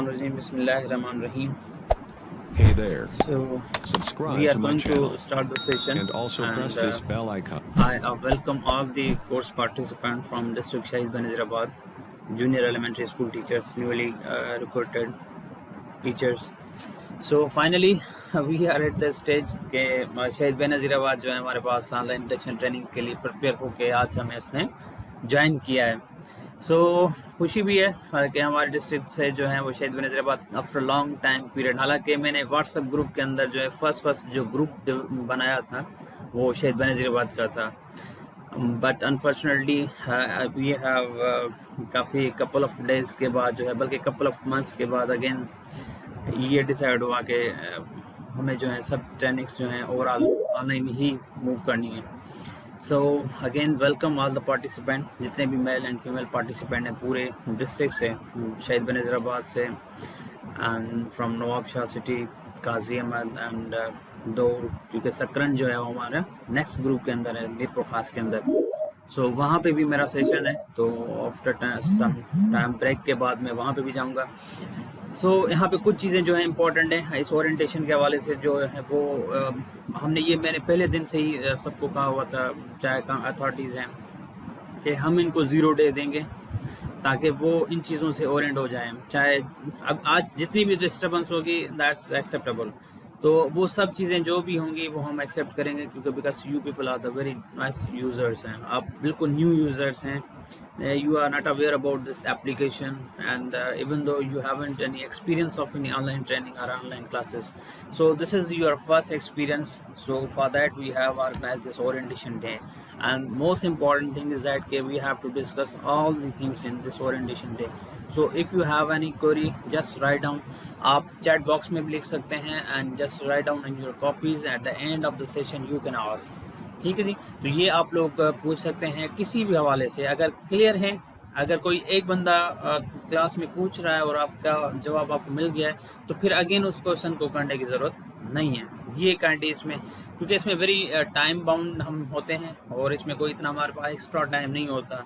Shaitanirrajim. Bismillahirrahmanirrahim. Hey there. So Subscribe we are to my going channel to start the session, and also press this bell icon. I welcome all the course participants from District Shahid Benazirabad, junior elementary school teachers, newly recruited teachers. So finally we are at the stage के शहीद बेनज़ीराबाद जो है हमारे पास online induction training के लिए prepare होके आज हमें उसने ज्वाइन किया है। सो खुशी भी है कि हमारे डिस्ट्रिक्ट से जो है वो शहीद Benazirabad after long time period, हालांकि मैंने व्हाट्सएप ग्रुप के अंदर जो है फर्स्ट जो ग्रुप बनाया था वो शहीद बेनज़ीराबाद का था, बट अनफॉर्चुनेटली वी हैव काफ़ी कपल ऑफ डेज़ के बाद जो है, बल्कि कपल ऑफ मंथ्स के बाद अगेन ये डिसाइड हुआ कि हमें जो है सब ट्रेनिंग्स जो हैं ओवरऑल ऑनलाइन ही मूव करनी है। So again welcome all the participant, जितने भी मेल एंड फीमेल पार्टिसिपेंट हैं पूरे डिस्ट्रिक्ट से, शहीद बेनज़ीराबाद से and from Nawabshah city, Qazi Ahmed and Daur, क्योंकि सकरन जो है वो हमारा नेक्स्ट ग्रुप के अंदर है, मीरपुर खास के अंदर। सो वहाँ पे भी मेरा सेशन है, तो आफ्टर सम टाइम ब्रेक के बाद मैं वहाँ पे भी जाऊँगा। सो यहाँ पे कुछ चीज़ें जो हैं इम्पोर्टेंट हैं इस ओरिएंटेशन के हवाले से जो है वो हमने ये मैंने पहले दिन से ही सबको कहा हुआ था, चाहे अथॉरिटीज़ हैं, कि हम इनको ज़ीरो डे देंगे ताकि वो इन चीज़ों से ओरिएंट हो जाएं। चाहे अब आज जितनी भी डिस्टर्बेंस होगी दैट्स एक्सेप्टेबल, तो वो सब चीज़ें जो भी होंगी वो हम एक्सेप्ट करेंगे, क्योंकि because you people are the very nice users हैं, आप बिल्कुल न्यू यूज़र्स हैं, you are not aware about this application, and even though you haven't any experience of any online training or online classes, so this is your first experience. So for that we have organized this orientation day, and most important thing is that we have to discuss all the things in this orientation day. So if you have any query, just write down, आप chat box में भी लिख सकते हैं, and just write down in your copies. At the end of the session you can ask, ठीक है जी। तो ये आप लोग पूछ सकते हैं किसी भी हवाले से, अगर क्लियर है, अगर कोई एक बंदा क्लास में पूछ रहा है और आपका जवाब आपको मिल गया है, तो फिर अगेन उस क्वेश्चन को करने की ज़रूरत नहीं है। ये काइंडली इसमें, क्योंकि इसमें वेरी टाइम बाउंड हम होते हैं और इसमें कोई इतना हमारे पास एक्स्ट्रा टाइम नहीं होता,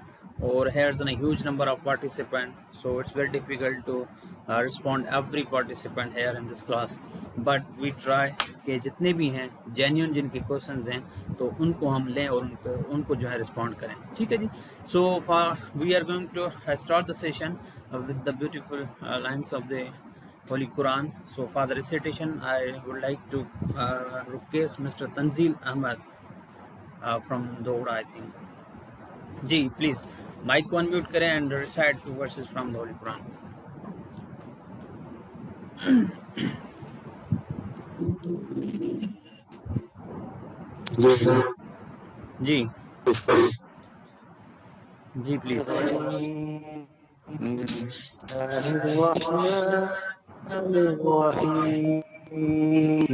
और here's a huge number of participants, so it's very difficult to respond every participant here in this class, but we try कि जितने भी हैं जेन्युइन जिनके क्वेश्चंस हैं तो उनको हम लें और उनको जो है रिस्पॉन्ड करें, ठीक है जी। So we are going to start the session with the beautiful lines of the Holy Quran. So for the recitation I would like to request Mr. Tanzil Ahmad from Doura, I think जी, please mic को unmute करें and recite few verses from the holy Quran. जी जी please.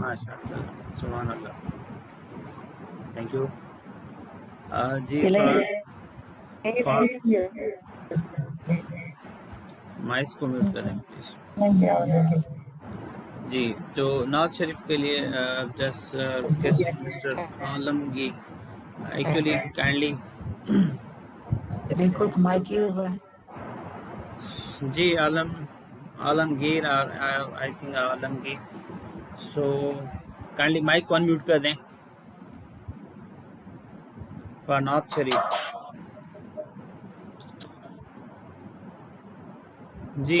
माशाअल्लाह, सुभान अल्लाह, thank you जी। Mic को म्यूट करें प्लीज जी। तो नाज शरीफ के लिए just mister Alamgi, actually kindly जी, Alamgir, I think Alamgir, so kindly mic को अनम्यूट कर दें फॉर नाज शरीफ जी।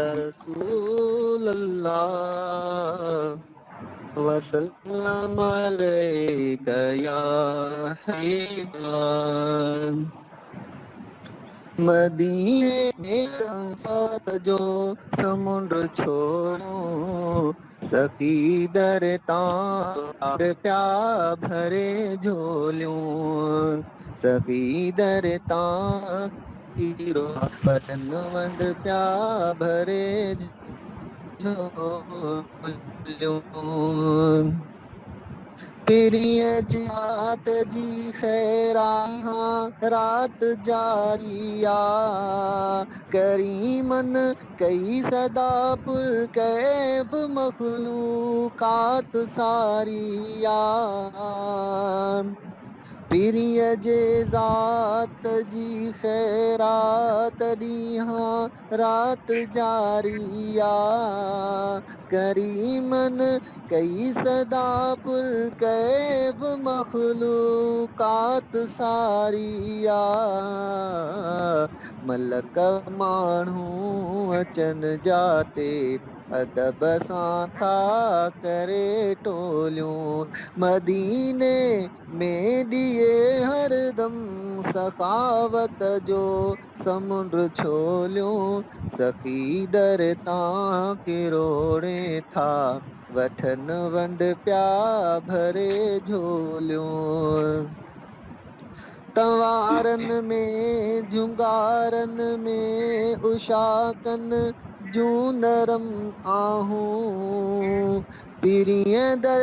या रसूल अल्लाह वसल्लम अलैका या हबीबल्लाह। मदीने में संसार जो समुद्र छोड़ो सकी दर तार प्या भरे झोलियूं सकी दर तां कीरो पटन वंड प्या भरे झोलियूं। प्रिय जात जी खैरां रात जारिया करीमन कई सदा पुर कैफ मखलूकात सारिया। प्रिय जे ज़ात जी खैरात ॾींहां रात जारिया करीमन कई सदा पुर कैफ मखलूकात सारिया। मलक माण्हू अचन जाते अदब सां था करे टोलियूं मदीने में ॾिए हरदम सखावत जो समुंड छोलियूं सखी दर तां किरोड़े था वठन वंड प्या भरे झोलियूं। तवारन में झुंगारन में उशाकन जूं नरम आहूं पिरिय दर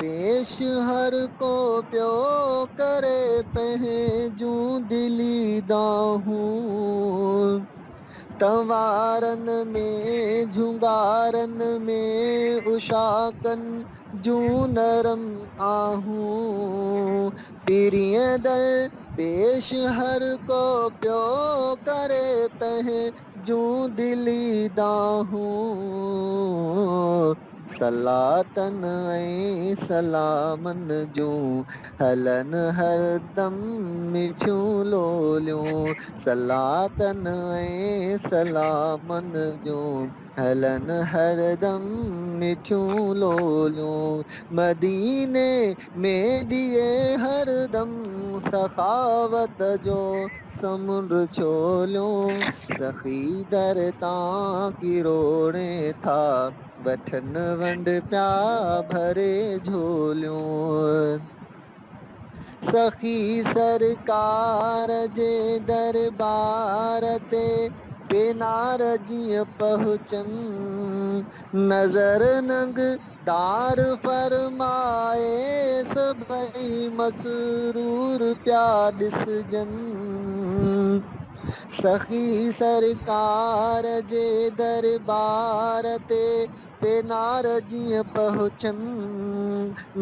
पेश हर को प्यो करे पंहिंजूं दिली दाहूं। तवारन में झुंगारन में उशाकन जूं नरम आहूं पिरिय दर पेश हर को प्यो करे पंहिंजूं दिली दाहूं। सलातन ऐं सलामन जूं हलन हरदम मिठियूं लोलियूं सलातन ऐं सलामन जूं हलन हरदम मिठियूं लोलियूं मदीने में ॾिए हरदम सखावत जो समुंड छोलियूं सखी दर तां किरोड़े था वठन वंड प्या भरे झोलियूं। सखी सरकार जे दरबार ते बेनार जीअं पहुचन नज़र नंग दार फरमाए सभई मसरूर प्या ॾिसजन। सखी सरकार जे दरबार ते बेनार जीअं पहुचन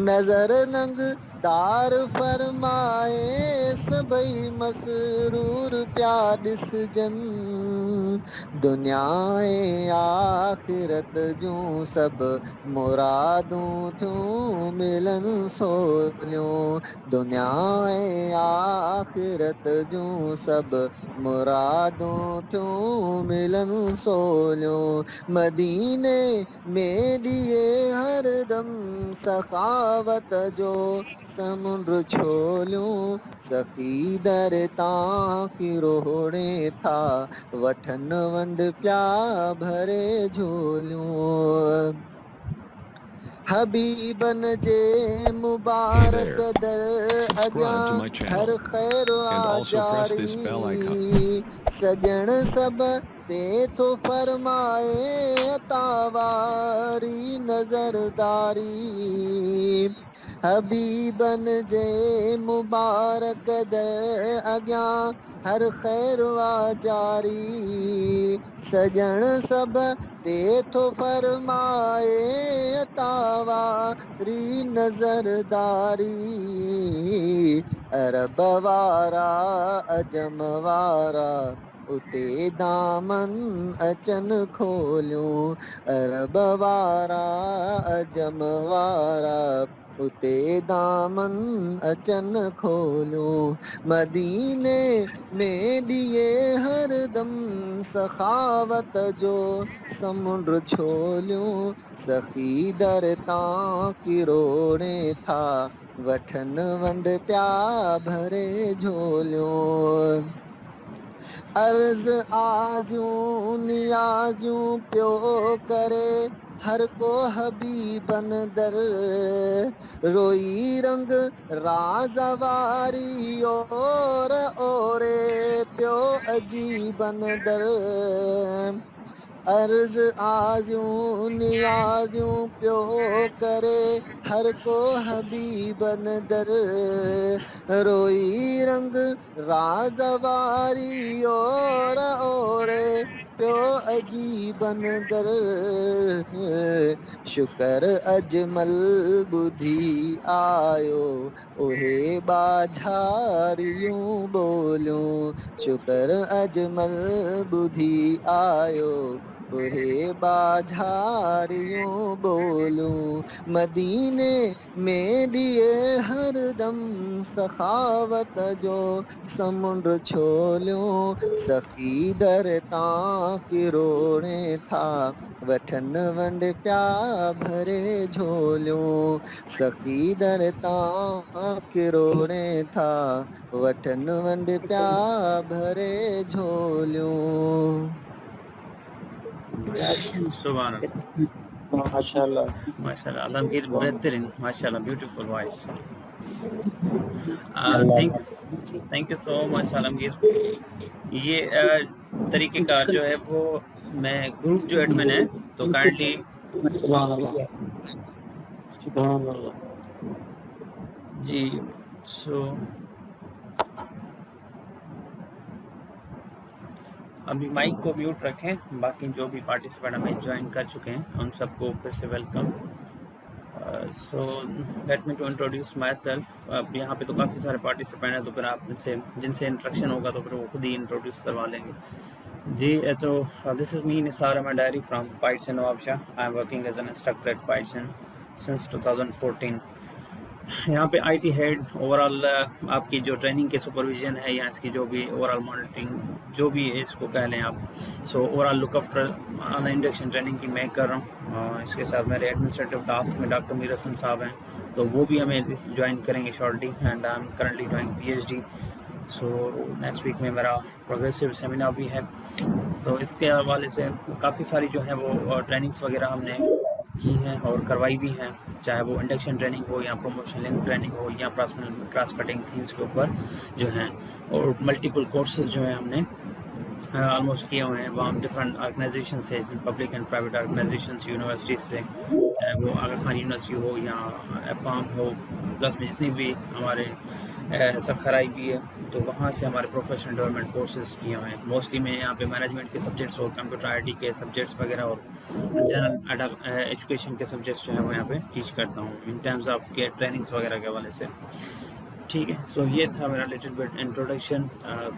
नज़र नंग दार फरमाए सभई मसरूर प्या ॾिसजन। दुनिया ऐं आख़िरत जूं सभु मुरादूं थियूं मिलन सोलियूं दुनिया ऐं आख़िरत जूं सभु मुरादूं थियूं मिलन सोलियूं मदीने में ॾिए हरदम सखावत जो समुंड छोलियूं सखी दर तां किरोड़े था वठन वंड प्या भरे झोलियूं। हबीबन जे मुबारक there. दर Subscribe to अॻियां my channel. हर ख़ैर And also press this bell icon. जारी सॼण सभ ते थो फरमाए तावारी नज़रदारी। हबीबन जे मुबारक दर अॻियां हर ख़ैर जारी सॼण सभ ते थो फरमाए तावारी नज़रदारी। अरब वारा अजम वारा उते दामन अचन खोलियूं अरब वारा अजम वारा उते दामन अचन खोलियूं मदीने में दिए हरदम सखावत जो समुंड छोलियूं सखी दर तां किरोड़े था वठन वंड प्या भरे झोलियूं अर्ज आजूं नियाजूं प्यो करे हर को हबीबन दर रोई रंग राजवारी और ओरे प्यो अजीबन दर अर्ज आजूं नियाजूं प्यो करे हर को हबीबन दर रोई रंग राजवारी और ओरे प्यो अजीबन दर शुक्र अजमल बुधी आयो ओहे बाझारियूं बोलियूं शुक्र अजमल बुधी आयो ओहे बाझारियूं बोलूं मदीने में दिए हरदम सखावत जो समुंड छोलियूं सखी दर तां किरोड़े था वठन वंड प्या भरे झोलियूं सखी दर तां किरोड़े था वठन वंड प्या भरे झोलियूं सुभान माशाल्लाह माशाल्लाह आलमगीर बेहतरीन माशाल्लाह beautiful voice thank you so much Alamgir ये तरीक़ेकार जो है वो मैं ग्रुप जो एडमिन है तो काइंडली जी सो अभी माइक को म्यूट रखें बाकी जो भी पार्टिसिपेंट हमें ज्वाइन कर चुके हैं उन सबको फिर से welcome so let me to introduce myself अब यहाँ पे तो काफ़ी सारे पार्टिसिपेंट हैं तो फिर आप जिनसे इंट्रक्शन होगा तो फिर वो खुद ही इंट्रोड्यूस करवा लेंगे जी तो this is me Nisar Ahmed डायरी from PITE in Nawabshah I am working as an instructor at PITE in since 2014 यहाँ पे आईटी हेड ओवरऑल आपकी जो ट्रेनिंग के सुपरविजन है या इसकी जो भी ओवरऑल मॉनिटरिंग जो भी है इसको कह लें आप so overall look after online induction training की मैं कर रहा हूँ इसके साथ मेरे एडमिनिस्ट्रेटिव टास्क में डॉक्टर मीर हसन साहब हैं तो वो भी हमें ज्वाइन करेंगे shortly and I am currently doing PhD so next week में मेरा प्रोग्रेसिव सेमिनार भी है सो इसके हवाले से काफ़ी सारी जो है वो ट्रेनिंग्स वगैरह हमने की हैं और करवाई भी हैं चाहे वो इंडक्शन ट्रेनिंग हो या प्रमोशन लिंक ट्रेनिंग हो या क्रॉस कटिंग थीम्स के ऊपर जो हैं और मल्टीपल कोर्सेज जो हैं हमने ऑलमोस्ट किए हुए हैं वहाँ डिफरेंट ऑर्गेनाइजेशन से public and private organisation universities से चाहे वो आगा खान यूनिवर्सिटी हो या एपाम हो प्लस में जितनी भी हमारे सब खराई भी है तो वहाँ से हमारे प्रोफेशनल डेवलपमेंट कोर्सेज किए हुए हैं मोस्टली मैं यहाँ पे मैनेजमेंट के सब्जेक्ट्स और कंप्यूटर आईटी के सब्जेक्ट्स वगैरह और जनरल एजुकेशन के सब्जेक्ट्स जो है वो यहाँ पे टीच करता हूँ इन टर्म्स ऑफ के ट्रेनिंग्स वगैरह के हवाले से ठीक है सो ये था मेरा लिटिल बिट इंट्रोडक्शन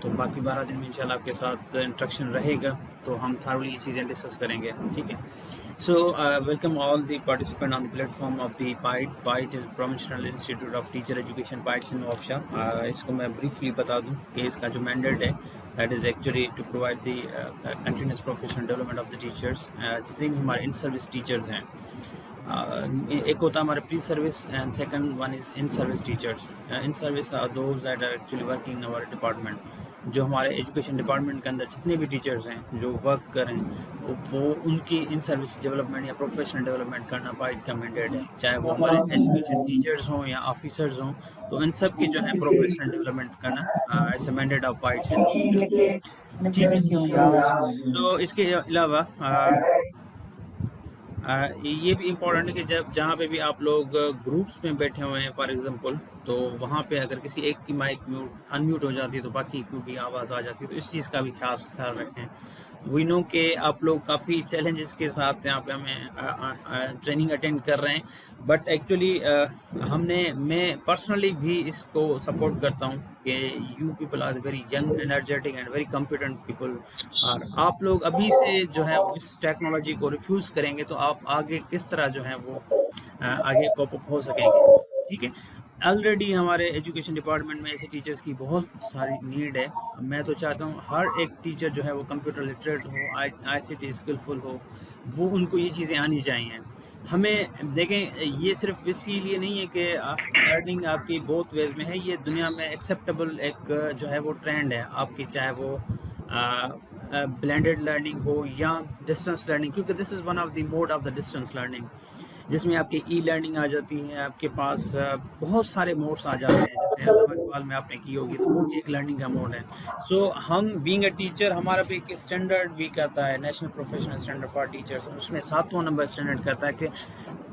तो बाकी 12 दिन में इंशाल्लाह आपके साथ इंट्रक्शन रहेगा तो हम थारोली ये चीज़ें डिस्कस करेंगे ठीक है so welcome all the participant on the platform of the PITE is professional institute of teacher education PITE in Nawabshah इसको मैं ब्रीफली बता दूं कि इसका जो मैंडेट है that is actually to provide the continuous professional development of the teachers जितने भी हमारे इन सर्विस टीचर्स हैं एक होता है हमारे pre service and second one is in service teachers in service are those that are actually working in our department जो हमारे एजुकेशन डिपार्टमेंट के अंदर जितने भी टीचर्स हैं जो वर्क करें वो उनकी इन सर्विस डेवलपमेंट या प्रोफेशनल डेवलपमेंट करना पाइट का मैंडेट है चाहे वो हमारे एजुकेशन टीचर्स हों या ऑफिसर्स हों तो इन सब की जो है प्रोफेशनल डेवलपमेंट करना एज ए मैंडेट ऑफ पाइट्स सो इसके अलावा ये भी इम्पोर्टेंट है कि जब जहाँ पे भी आप लोग ग्रुप्स में बैठे हुए हैं फॉर एग्जांपल तो वहाँ पे अगर किसी एक की माइक अनम्यूट हो जाती है तो बाकी की भी आवाज़ आ जाती है तो इस चीज़ का भी ख्याल रखें वी नो कि आप लोग काफ़ी चैलेंजेस के साथ यहाँ पे हमें ट्रेनिंग अटेंड कर रहे हैं बट एक्चुअली मैं पर्सनली भी इसको सपोर्ट करता हूँ कि you people are very young energetic and very competent people और आप लोग अभी से जो है इस टेक्नोलॉजी को रिफ्यूज़ करेंगे तो आप आगे किस तरह जो है वो आगे कोप अप हो सकेंगे ठीक है। ऑलरेडी हमारे एजुकेशन डिपार्टमेंट में ऐसे टीचर्स की बहुत सारी नीड है। मैं तो चाहता हूँ हर एक टीचर जो है वो कंप्यूटर लिटरेट हो, ICT स्किलफुल हो, वो उनको ये चीज़ें आनी चाहिए। हमें देखें, ये सिर्फ इसीलिए नहीं है कि लर्निंग आपकी बहुत वेज में है, ये दुनिया में एक्सेप्टेबल एक जो है वो ट्रेंड है आपकी, चाहे वो ब्लेंडेड लर्निंग हो या डिस्टेंस लर्निंग, क्योंकि this is one of the mode of the distance learning, जिसमें आपकी ई लर्निंग आ जाती है, आपके पास बहुत सारे मोड्स आ जाते हैं। जैसे अल्लाह में आपने की होगी तो वो भी एक लर्निंग का मोड है। सो हम बीइंग अ टीचर, हमारा भी एक स्टैंडर्ड भी कहता है, national professional standard for teachers, उसमें 7वां नंबर स्टैंडर्ड कहता है कि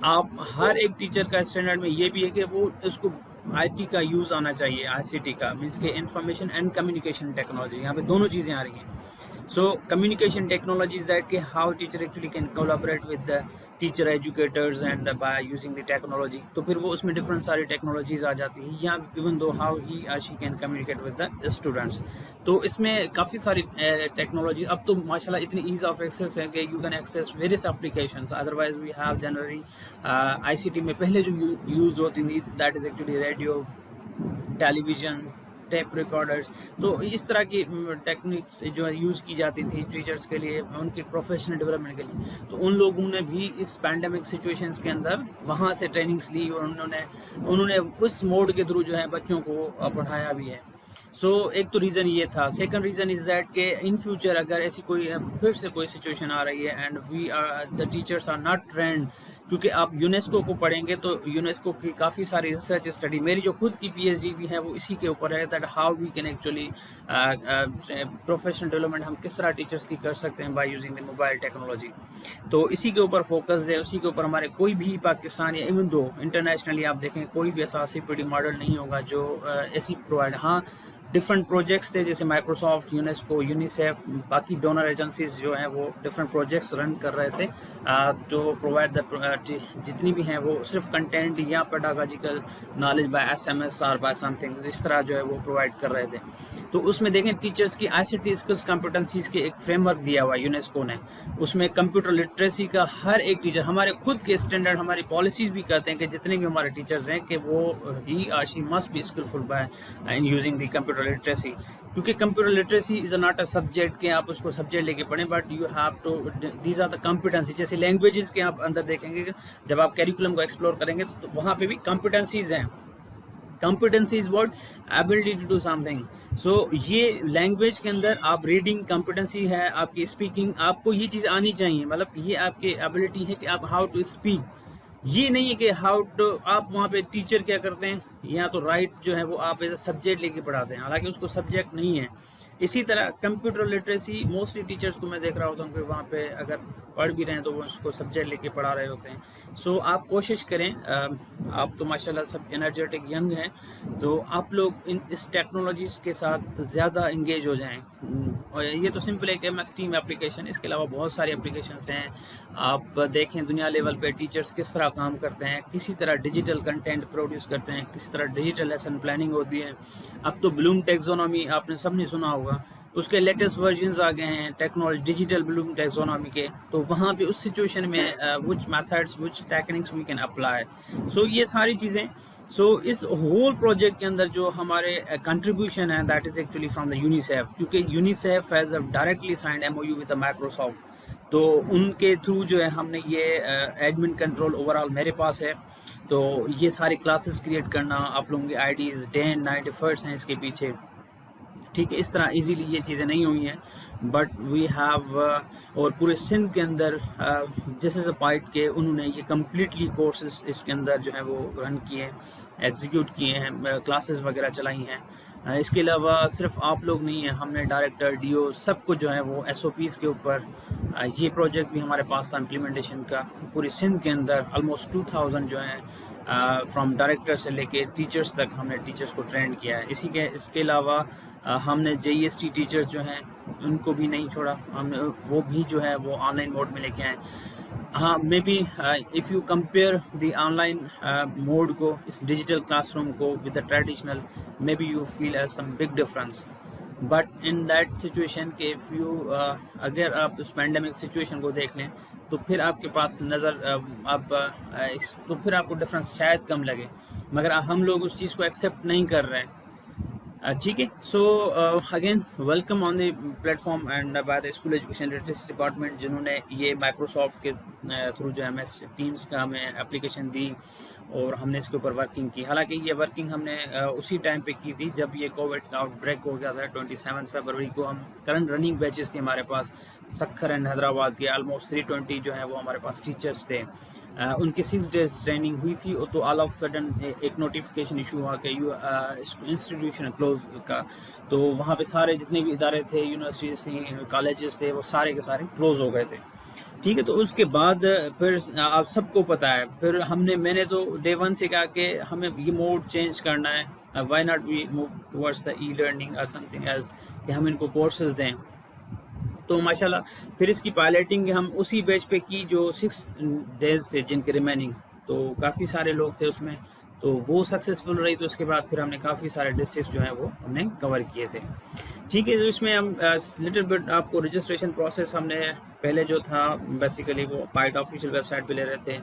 आप हर एक टीचर का स्टैंडर्ड में ये भी है कि वो उसको IT का यूज़ आना चाहिए, ICT का मीन्स के इंफॉर्मेशन एंड कम्युनिकेशन टेक्नोलॉजी, यहाँ पे दोनों चीज़ें आ रही हैं। So communication technology is that how teacher actually can collaborate with the teacher educators and by using the technology, तो फिर वो उसमें डिफरेंट सारी टेक्नोलॉजीज आ जाती है, या इवन दो हाउ ही और she can communicate with the students. तो इसमें काफ़ी सारी टेक्नोलॉजी अब तो माशाल्लाह इतनी ईज ऑफ एक्सेस है कि you can access various applications. Otherwise we have generally ICT में पहले जो यूज़ होती थी that is actually radio, television, tape recorders. तो इस तरह की टेक्निक्स जो है यूज़ की जाती थी टीचर्स के लिए, उनके प्रोफेशनल डेवलपमेंट के लिए। तो उन लोगों ने भी इस पैंडेमिक सिचुएशंस के अंदर वहाँ से ट्रेनिंग्स ली और उन्होंने उस मोड के थ्रू जो है बच्चों को पढ़ाया भी है। सो एक तो रीज़न ये था। सेकंड रीज़न इज़ दैट कि इन फ्यूचर अगर ऐसी कोई फिर से कोई सिचुएशन आ रही है and we are the teachers are not trained, क्योंकि आप यूनेस्को को पढ़ेंगे तो यूनेस्को की काफ़ी सारी रिसर्च स्टडी, मेरी जो खुद की PhD भी है वो इसी के ऊपर है, that how we can actually professional development हम किस तरह टीचर्स की कर सकते हैं by using the mobile technology. तो इसी के ऊपर फोकस है, उसी के ऊपर हमारे कोई भी पाकिस्तान या इवन दो इंटरनेशनली आप देखें कोई भी ऐसा CPD मॉडल नहीं होगा जो ऐसी प्रोवाइड। हाँ, डिफरेंट प्रोजेक्ट्स थे जैसे माइक्रोसॉफ्ट, यूनेस्को, यूनिसेफ, बाकी डोनर एजेंसीज जो हैं वो डिफरेंट प्रोजेक्ट्स रन कर रहे थे तो प्रोवाइड द जितनी भी हैं वो सिर्फ कंटेंट या पेडागॉजिकल नॉलेज बाय SMS और बाय समथिंग इस तरह जो है वो प्रोवाइड कर रहे थे। तो उसमें देखें टीचर्स की ICT स्किल्स कॉम्पिटेंसीज के एक फ्रेमवर्क दिया हुआ यूनेस्को ने, उसमें कंप्यूटर लिटरेसी का हर एक टीचर, हमारे खुद के स्टैंडर्ड, हमारी पॉलिसीज भी कहते हैं कि जितने भी हमारे टीचर्स हैं कि वो ही और she must be skilful by in using the computer literacy. क्योंकि computer literacy is not a subject कि आप उसको सब्जेक्ट लेके पढ़ें, but you have to, these are the competency. जैसे लैंग्वेजेस के आप अंदर देखेंगे, जब आप कैरिकुलम को एक्सप्लोर करेंगे तो वहाँ पे भी कॉम्पिटेंसीज हैं। Competency is what, ability to do something. So ये लैंग्वेज के अंदर आप रीडिंग कॉम्पिटेंसी है, आपकी स्पीकिंग, आपको ये चीज़ आनी चाहिए, मतलब ये आपकी एबिलिटी है कि आप हाउ टू स्पीक। ये नहीं है कि हाउ टू, आप वहाँ पे टीचर क्या करते हैं, या तो राइट जो है वो आप एज ए सब्जेक्ट लेके पढ़ाते हैं, हालांकि उसको सब्जेक्ट नहीं है। इसी तरह कंप्यूटर लिटरेसी मोस्टली टीचर्स को मैं देख रहा होता हूँ कि वहाँ पे अगर पढ़ भी रहे हैं तो वो उसको सब्जेक्ट लेके पढ़ा रहे होते हैं। सो आप कोशिश करें, आप तो माशाल्लाह सब एनर्जेटिक यंग हैं, तो आप लोग इस टेक्नोलॉजीज़ के साथ ज़्यादा इंगेज हो जाएं। और ये तो सिंपल एक MS टीम एप्लीकेशन, इसके अलावा बहुत सारी एप्लीकेशंस हैं। आप देखें दुनिया लेवल पे टीचर्स किस तरह काम करते हैं, किसी तरह डिजिटल कंटेंट प्रोड्यूस करते हैं, किसी तरह डिजिटल लेसन प्लानिंग होती है। अब तो ब्लूम टेक्सोनॉमी आपने सबने सुना होगा, उसके लेटेस्ट वर्जन्स आ गए हैं टेक्नोलॉजी, डिजिटल ब्लूम टेक्सोनॉमी के। तो वहाँ पे उस सिचुएशन में which methods, which techniques we can apply. So ये सारी चीज़ें, सो इस होल प्रोजेक्ट के अंदर जो हमारे कंट्रीब्यूशन है that is actually from the UNICEF, क्योंकि UNICEF has directly signed MOU with the Microsoft. तो उनके थ्रू जो है हमने ये एडमिन कंट्रोल ओवरऑल मेरे पास है। तो ये सारी क्लासेस क्रिएट करना, आप लोगों की IDs day and night efforts हैं इसके पीछे, ठीक है। इस तरह इजीली ये चीज़ें नहीं हुई हैं, बट वी हैव, और पूरे सिंध के अंदर जैसे पाइट के उन्होंने ये कम्प्लीटली कोर्सेज इसके अंदर जो है वो रन किए, एग्जीक्यूट किए हैं, क्लासेस वगैरह चलाई हैं। इसके अलावा सिर्फ आप लोग नहीं हैं, हमने डायरेक्टर, DO सबको जो है वो SOPs के ऊपर ये प्रोजेक्ट भी हमारे पास था इम्प्लीमेंटेशन का। पूरी सिंध के अंदर ऑलमोस्ट 2000 जो हैं फ्रॉम डायरेक्टर से लेके टीचर्स तक हमने टीचर्स को ट्रेंड किया है। इसके अलावा हमने JEST टीचर्स जो हैं उनको भी नहीं छोड़ा, हमने वो भी जो है वो ऑनलाइन मोड में लेके आए। हाँ, maybe if you compare the online mode को, इस डिजिटल क्लासरूम को with the traditional, maybe you feel some big difference. But in that situation के इफ़ यू अगर आप उस पैंडेमिक सिचुएशन को देख लें तो फिर आपके पास नज़र तो फिर आपको डिफरेंस शायद कम लगे, मगर हम लोग उस चीज़ को एक्सेप्ट नहीं कर रहे हैं। ठीक है, so again welcome on the platform and by the school education literacy department, जिन्होंने ये माइक्रोसॉफ्ट के थ्रू जो है हमें टीम्स का हमें एप्लीकेशन दी और हमने इसके ऊपर वर्किंग की। हालांकि ये वर्किंग हमने उसी टाइम पे की थी जब ये कोविड का आउटब्रेक हो गया था। 27 फरवरी को हम करंट रनिंग बैचेस थे हमारे पास सक्खर एंड हैदराबाद के, ऑलमोस्ट 320 जो है वो हमारे पास टीचर्स थे। उनकी 6 डेज ट्रेनिंग हुई थी, तो ऑल ऑफ सडन एक नोटिफिकेशन इशू हुआ कि इंस्टीट्यूशन क्लोज का, तो वहाँ पे सारे जितने भी इदारे थे, यूनिवर्सिटीज़ थी, कॉलेजेस थे, वो सारे के सारे क्लोज हो गए थे। ठीक है, तो उसके बाद फिर आप सबको पता है, फिर मैंने तो डे 1 से कहा कि हमें ये मोड चेंज करना है, why not we move towards the e learning और समथिंग एल्स, कि हम इनको कोर्सेज दें। तो माशाल्लाह फिर इसकी पायलटिंग हम उसी बैच पे की जो 6 डेज थे जिनके रिमेनिंग, तो काफ़ी सारे लोग थे उसमें, तो वो सक्सेसफुल रही। तो उसके बाद फिर हमने काफ़ी सारे डिस्ट्रिक्ट जो हैं वो हमने कवर किए थे। ठीक है, तो इसमें हम लिटिल बिट आपको रजिस्ट्रेशन प्रोसेस हमने पहले जो था बेसिकली वो पाइट ऑफिशियल वेबसाइट पे ले रहे थे।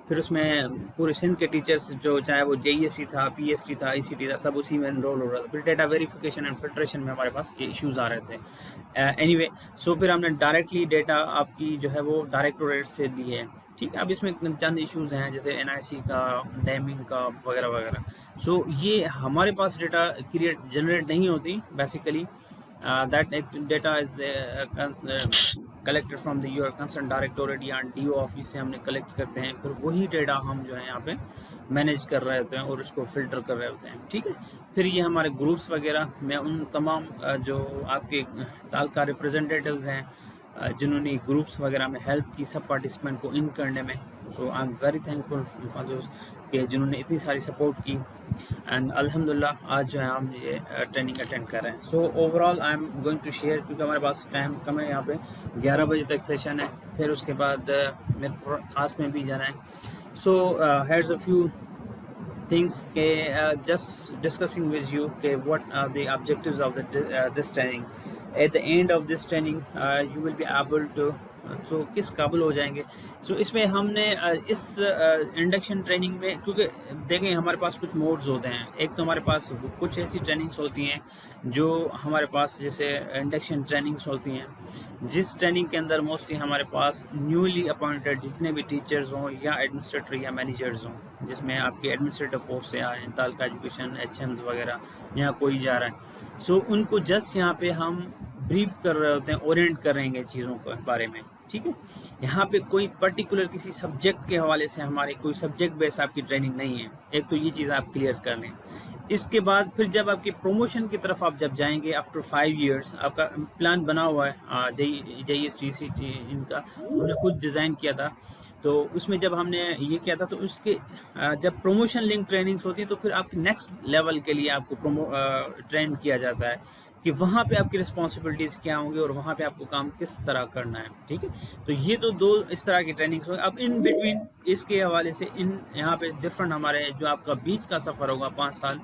फिर उसमें पूरे सिंध के टीचर्स जो चाहे वो JESE था, PST था, ECT था, सब उसी में एनरोल हो रहा था। फिर डेटा वेरिफिकेशन एंड फिल्ट्रेशन में हमारे पास ये इश्यूज़ आ रहे थे। एनीवे सो फिर हमने डायरेक्टली डेटा आपकी जो है वो डायरेक्टोरेट से ली है। ठीक है, अब इसमें चंद इश्यूज़ हैं जैसे NIC का, डैमिंग का वगैरह वगैरह। सो ये हमारे पास डेटा जनरेट नहीं होती basically, that data is collected from the your concerned directorate या DO ऑफिस से हमने कलेक्ट करते हैं। फिर वही डेटा हम जो है यहाँ पे मैनेज कर रहे होते हैं और उसको फिल्टर कर रहे होते हैं। ठीक है, फिर ये हमारे ग्रुप्स वगैरह में उन तमाम जो आपके ताल्का रिप्रेजेंटेटिव्स हैं जिन्होंने ग्रुप्स वगैरह में हेल्प की सब पार्टिसिपेंट को इन करने में, so I am very thankful for those कि जिन्होंने इतनी सारी सपोर्ट की। एंड अल्हम्दुलिल्लाह आज जो है हम ये ट्रेनिंग अटेंड कर रहे हैं। So overall I am going to share, क्योंकि हमारे पास टाइम कम है, यहाँ पे 11 बजे तक सेशन है, फिर उसके बाद मेरे खास में भी जाना है। So here's a few things just discussing with you what are the objectives of this training. At the end of this training you will be able to so किस काबिल हो जाएंगे। सो इसमें हमने इस इंडक्शन ट्रेनिंग में, क्योंकि देखें हमारे पास कुछ मोड्स होते हैं, एक तो हमारे पास कुछ ऐसी ट्रेनिंग्स होती हैं जो हमारे पास जैसे इंडक्शन ट्रेनिंग्स होती हैं जिस ट्रेनिंग के अंदर मोस्टली हमारे पास न्यूली अपॉइंटेड जितने भी टीचर्स हों या एडमिनिस्ट्रेटर या मैनेजर्स हों, जिसमें आपके एडमिनिस्ट्रेटिव पोस्ट से आए, ताल्का एजुकेशन, HMs वगैरह, यहाँ कोई जा रहा है। सो उनको जस्ट यहाँ पे हम ब्रीफ कर रहे होते हैं, ओरिएंट कर रहे हैं चीज़ों के बारे में। ठीक है, यहाँ पे कोई पर्टिकुलर किसी सब्जेक्ट के हवाले से हमारे कोई सब्जेक्ट बेस आपकी ट्रेनिंग नहीं है। एक तो ये चीज़ आप क्लियर कर लें। इसके बाद फिर जब आपकी प्रमोशन की तरफ आप जब जाएंगे आफ्टर 5 years, आपका प्लान बना हुआ है, JEST इनका उन्होंने खुद डिज़ाइन किया था, तो उसमें जब हमने ये किया था तो उसके जब प्रमोशन लिंक ट्रेनिंग्स होती है तो फिर आपके नेक्स्ट लेवल के लिए आपको ट्रेन किया जाता है कि वहाँ पे आपकी रिस्पॉन्सिबिलिटीज़ क्या होंगी और वहाँ पे आपको काम किस तरह करना है। ठीक है, तो ये तो 2 इस तरह की ट्रेनिंग्स होंगी। अब इन बिटवीन इसके हवाले से यहाँ पे डिफरेंट हमारे जो आपका बीच का सफ़र होगा 5 साल,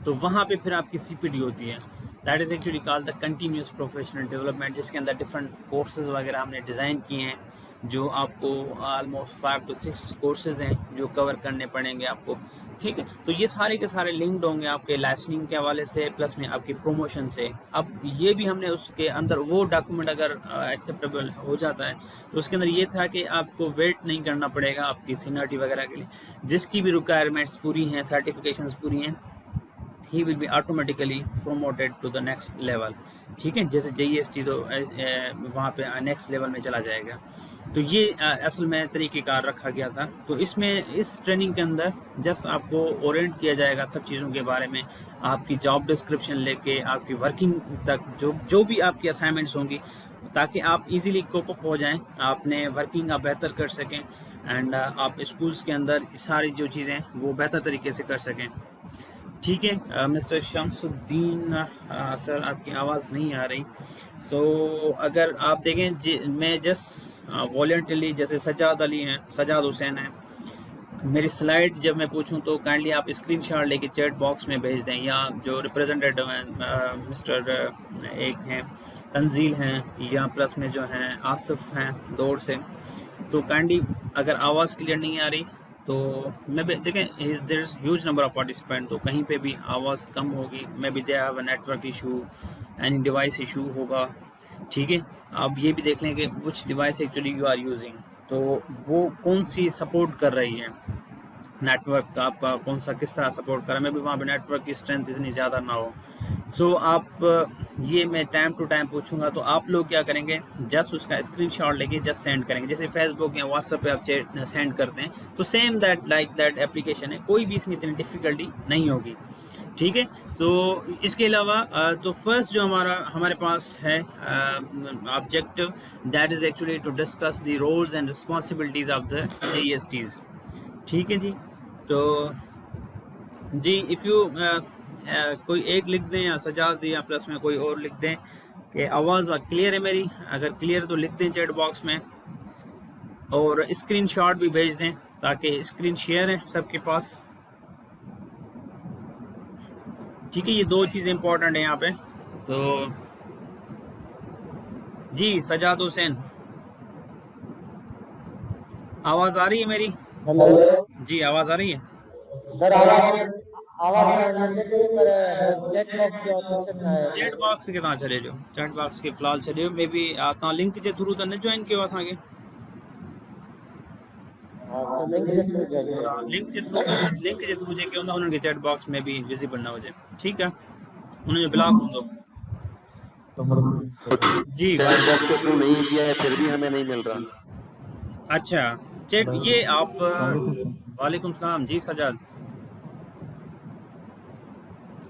तो वहाँ पे फिर आपकी CPD होती है, that is actually called the continuous professional development, जिसके अंदर डिफरेंट कोर्सेज वगैरह हमने डिज़ाइन किए हैं जो आपको ऑलमोस्ट 5 to 6 कोर्सेज हैं जो कवर करने पड़ेंगे आपको। ठीक है, तो ये सारे के सारे लिंक्ड होंगे आपके लाइसेंसिंग के हवाले से प्लस में आपकी प्रमोशन से। अब ये भी हमने उसके अंदर वो डॉक्यूमेंट अगर एक्सेप्टेबल हो जाता है तो उसके अंदर ये था कि आपको वेट नहीं करना पड़ेगा आपकी सीनियरिटी वगैरह के लिए, जिसकी भी रिक्वायरमेंट्स पूरी हैं, सर्टिफिकेशंस पूरी हैं, he will be automatically promoted to the next level. ठीक है, जैसे JEST तो वहाँ पे नेक्स्ट लेवल में चला जाएगा। तो ये असल में तरीक़ेकार रखा गया था। तो इसमें इस ट्रेनिंग के अंदर जस्ट आपको ओरिएंट किया जाएगा सब चीज़ों के बारे में, आपकी जॉब डिस्क्रिप्शन लेके आपकी वर्किंग तक जो भी आपकी असाइनमेंट्स होंगी, ताकि आप इजीली कोप अप हो जाएं, आपने वर्किंग आप बेहतर कर सकें एंड आप स्कूल्स के अंदर सारी जो चीज़ें वो बेहतर तरीके से कर सकें। ठीक है, मिस्टर शमसुद्दीन सर आपकी आवाज़ नहीं आ रही। सो अगर आप देखें मैं जस्ट वॉलंटरली, जैसे सजाद अली हैं, सजाद हुसैन हैं, मेरी स्लाइड जब मैं पूछूं तो काइंडली आप स्क्रीनशॉट लेके चैट बॉक्स में भेज दें, या जो रिप्रेजेंटेटिव हैं मिस्टर एक हैं तंजील हैं, या प्लस में जो हैं आसिफ हैं दौड़ से, तो काइंडली अगर आवाज़ क्लियर नहीं आ रही तो मे बी देखें there is huge number of participant, तो कहीं पे भी आवाज़ कम होगी, maybe they have a network issue, any device issue होगा। ठीक है, आप ये भी देख लें कि which device actually you are using, तो वो कौन सी सपोर्ट कर रही है, नेटवर्क आपका कौन सा किस तरह सपोर्ट कर रहा है, मे बी वहाँ पे नेटवर्क की स्ट्रेंथ इतनी ज़्यादा ना हो। सो आप ये मैं टाइम टू टाइम पूछूंगा, तो आप लोग क्या करेंगे, जस्ट उसका स्क्रीनशॉट लेके जस्ट सेंड करेंगे, जैसे फेसबुक या व्हाट्सएप पे आप चैट सेंड करते हैं, तो same that like that application है, कोई भी इसमें इतनी डिफ़िकल्टी नहीं होगी। ठीक है, तो इसके अलावा तो फर्स्ट जो हमारे पास है objective, that is actually to discuss the roles and responsibilities of the JESTs। ठीक है जी, तो जी इफ़ यू कोई एक लिख दें या सजा दें या प्लस में कोई और लिख दें कि आवाज़ क्लियर है मेरी, अगर क्लियर तो लिख दें चैट बॉक्स में, और स्क्रीनशॉट भी भेज दें ताकि स्क्रीन शेयर है सबके पास। ठीक है, ये दो चीज़ें इंपॉर्टेंट है यहाँ पे। तो जी सजाद हुसैन, आवाज़ आ रही है मेरी? हेलो जी आवाज़ आ रही है सर, चैट बॉक्स के तव्हां चले जाओ, चैट बॉक्स के फ़िलहाल चले मे बी तव्हां लिंक जे थ्रू त न जॉइन कयो असांखे, लिंक जे थ्रू जेके हूंदा उन्हनि खे चैट बॉक्स में भी विजिबल न हुजे। ठीकु आहे, उनजो ब्लॉक हूंदो जी। चैट बॉक्स के थ्रू नहीं किया है फिर भी हमें नहीं मिल रहा। अच्छा चैट ये आप वालेकुम सलाम जी सजाद,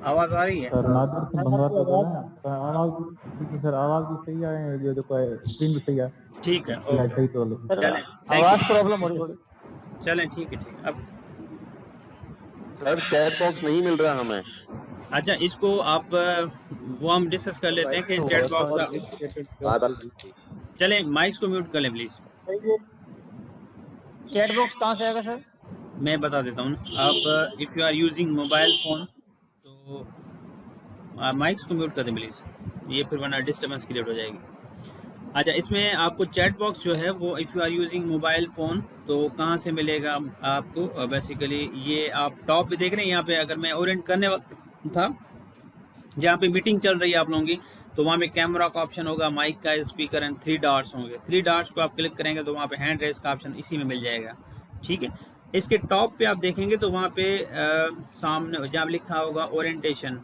आवाज़ आ रही है? सर नादिर से बंगाल से बोल रहे हैं सर, आवाज़ ठीक है सर, आवाज़ भी सही है, ये जो स्क्रीन भी सही है, ठीक है लाइट ओके, सही तो चलें आवाज प्रॉब्लम हो रही थोड़ी। चलें ठीक है ठीक। अब सर चैट बॉक्स नहीं मिल रहा हमें। अच्छा इसको आप वो हम डिस्कस कर लेते हैं कि चैट बॉक्स, चलें माइक्स को म्यूट कर लें प्लीज़। चैट बॉक्स कहाँ से आएगा सर? मैं बता देता हूँ ना, आप if you are using mobile phone तो माइक्स को म्यूट कर दें प्लीज़, ये फिर वरना डिस्टर्बेंस क्रिएट हो जाएगी। अच्छा इसमें आपको चैट बॉक्स जो है वो if you are using mobile phone तो कहाँ से मिलेगा आपको, बेसिकली ये आप टॉप पे देख रहे हैं, यहाँ पे अगर मैं ओरिएंट करने वाला था जहाँ पे मीटिंग चल रही है आप लोगों की, तो वहाँ पे कैमरा का ऑप्शन होगा, माइक का, स्पीकर एंड 3 डॉट्स होंगे। 3 डॉट्स को आप क्लिक करेंगे तो वहाँ पे हैंड रेस का ऑप्शन इसी में मिल जाएगा। ठीक है, इसके टॉप पे आप देखेंगे तो वहाँ पे सामने जहाँ लिखा होगा ओरिएंटेशन,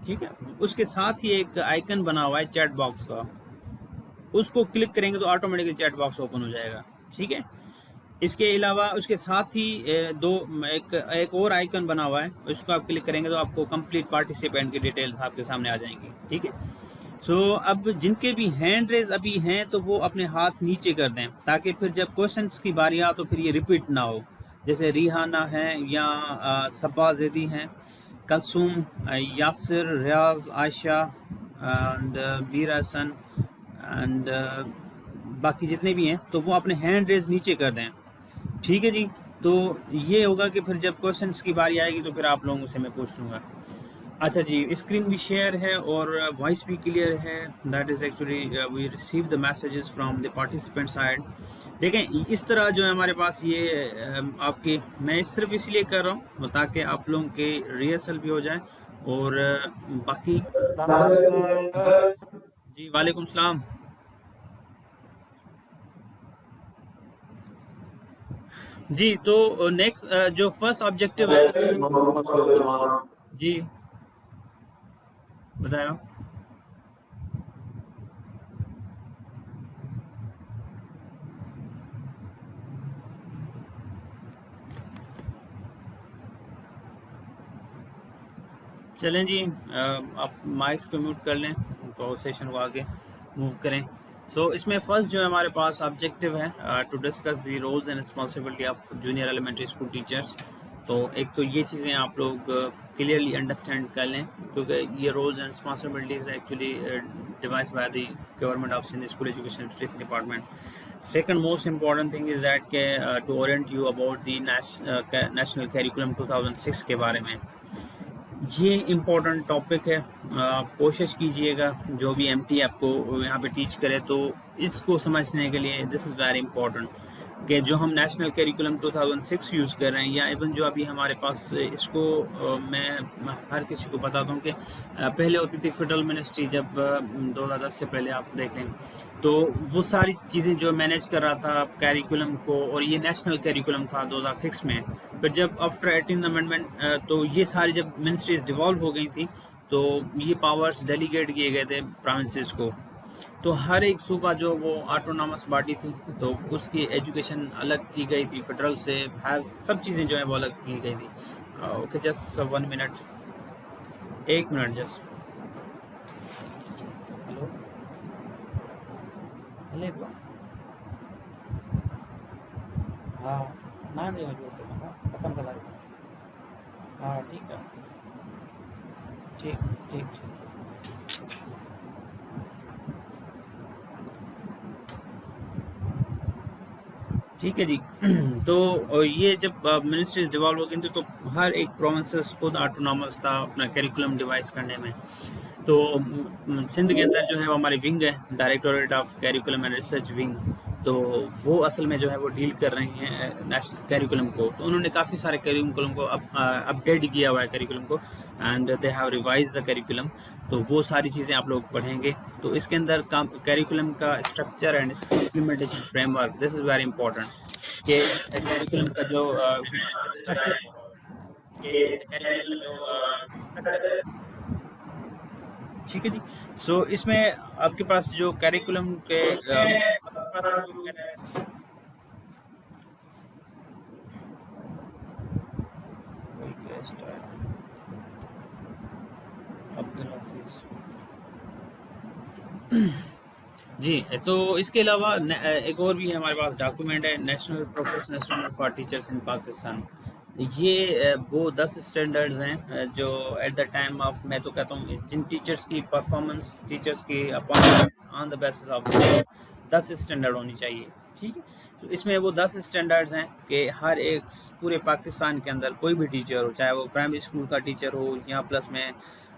ठीक है, उसके साथ ही एक आइकन बना हुआ है चैट बॉक्स का, उसको क्लिक करेंगे तो ऑटोमेटिकली चैट बॉक्स ओपन हो जाएगा। ठीक है, इसके अलावा उसके साथ ही एक और आइकन बना हुआ है, उसको आप क्लिक करेंगे तो आपको कंप्लीट पार्टिसिपेंट की डिटेल्स आपके सामने आ जाएंगी। ठीक है, सो अब जिनके भी हैंड रेज अभी हैं तो वो अपने हाथ नीचे कर दें ताकि फिर जब क्वेश्चंस की बारी आ तो फिर ये रिपीट ना हो, जैसे रिहाना है या सबा ज़ैदी हैं, कलसूम, यासिर, रियाज, आयशा एंड मीर हसन एंड बाकी जितने भी हैं तो वो अपने हैंड रेज नीचे कर दें। ठीक है जी, तो ये होगा कि फिर जब क्वेश्चंस की बारी आएगी तो फिर आप लोगों से मैं पूछ लूँगा। अच्छा जी, स्क्रीन भी शेयर है और वॉइस भी क्लियर है, that is actually we receive the messages from the participant side. देखें इस तरह जो है हमारे पास ये आपके, मैं सिर्फ इसलिए कर रहा हूँ ताकि आप लोगों के रिहर्सल भी हो जाए और बाकी जी वालेकुम सलाम जी। तो नेक्स्ट जो फर्स्ट ऑब्जेक्टिव है जी बताया, चलें जी आप माइक्स को म्यूट कर लें तो सेशन को आगे मूव करें। सो इसमें फर्स्ट जो है हमारे पास ऑब्जेक्टिव है to discuss the roles and responsibility of junior elementary school teachers. तो एक तो ये चीज़ें आप लोग क्लियरली अंडरस्टैंड कर लें क्योंकि ये roles and responsibilities actually devise by the government of Sindh school education literacy department. Second most important thing is that के to orient you about the national curriculum 2006 के बारे में। ये इम्पोर्टेंट टॉपिक है, आप कोशिश कीजिएगा जो भी एमटी आपको यहाँ पे टीच करे तो इसको समझने के लिए दिस इज़ वेरी इंपॉर्टेंट। कि जो हम नेशनल करिकुलम 2006 यूज़ कर रहे हैं या इवन जो अभी हमारे पास इसको मैं हर किसी को बताता हूँ कि पहले होती थी फेडरल मिनिस्ट्री, जब 2010 से पहले आप देखें तो वो सारी चीज़ें जो मैनेज कर रहा था करिकुलम को, और ये नेशनल करिकुलम था 2006 में। फिर जब आफ्टर 18 अमेंडमेंट तो ये सारी जब मिनिस्ट्रीज डिवॉल्व हो गई थी तो ये पावर्स डेलीगेट किए गए थे प्रोविंसेस को। तो हर एक सूबा जो वो ऑटोनॉमस बॉडी थी तो उसकी एजुकेशन अलग की गई थी फेडरल से, हर सब चीज़ें जो है वो अलग की गई थी। Okay, just 1 minute, 1 minute just. Hello hello, हाँ ना नहीं मौजूद, ख़त्म कर रहा, हाँ ठीक है, ठीक ठीक ठीक। ठीक है जी। तो ये जब मिनिस्ट्रीज डिवॉल्व हो गई थी तो हर एक प्रोविंसेस खुद ऑटोनॉमस था अपना करिकुलम डिवाइस करने में। तो सिंध के अंदर जो है वो हमारी विंग है, directorate of curriculum and research wing, तो वो असल में जो है वो डील कर रही हैं नेशनल करिकुलम को। तो उन्होंने काफ़ी सारे करिकुलम को अपडेट किया हुआ है करिकुलम को, and they have revise the curriculum. तो वो सारी चीज़ें आप लोग पढ़ेंगे। तो इसके अंदर करिकुलम का structure and implementation framework, this is very important कि करिकुलम का जो स्ट्रक्चर ठीक है जी। सो इसमें आपके पास जो करिकुलम के जी, तो इसके अलावा एक और भी हमारे पास डॉक्यूमेंट है, national professional standard for teachers in Pakistan. ये वो 10 स्टैंडर्ड्स हैं जो एट द टाइम ऑफ, मैं तो कहता हूँ जिन टीचर्स की परफॉर्मेंस, टीचर्स की appointment on the basis of 10 standard होनी चाहिए। ठीक है, तो इसमें वो 10 स्टैंडर्ड्स हैं कि हर एक पूरे पाकिस्तान के अंदर कोई भी टीचर हो, चाहे वो प्राइमरी स्कूल का टीचर हो या प्लस में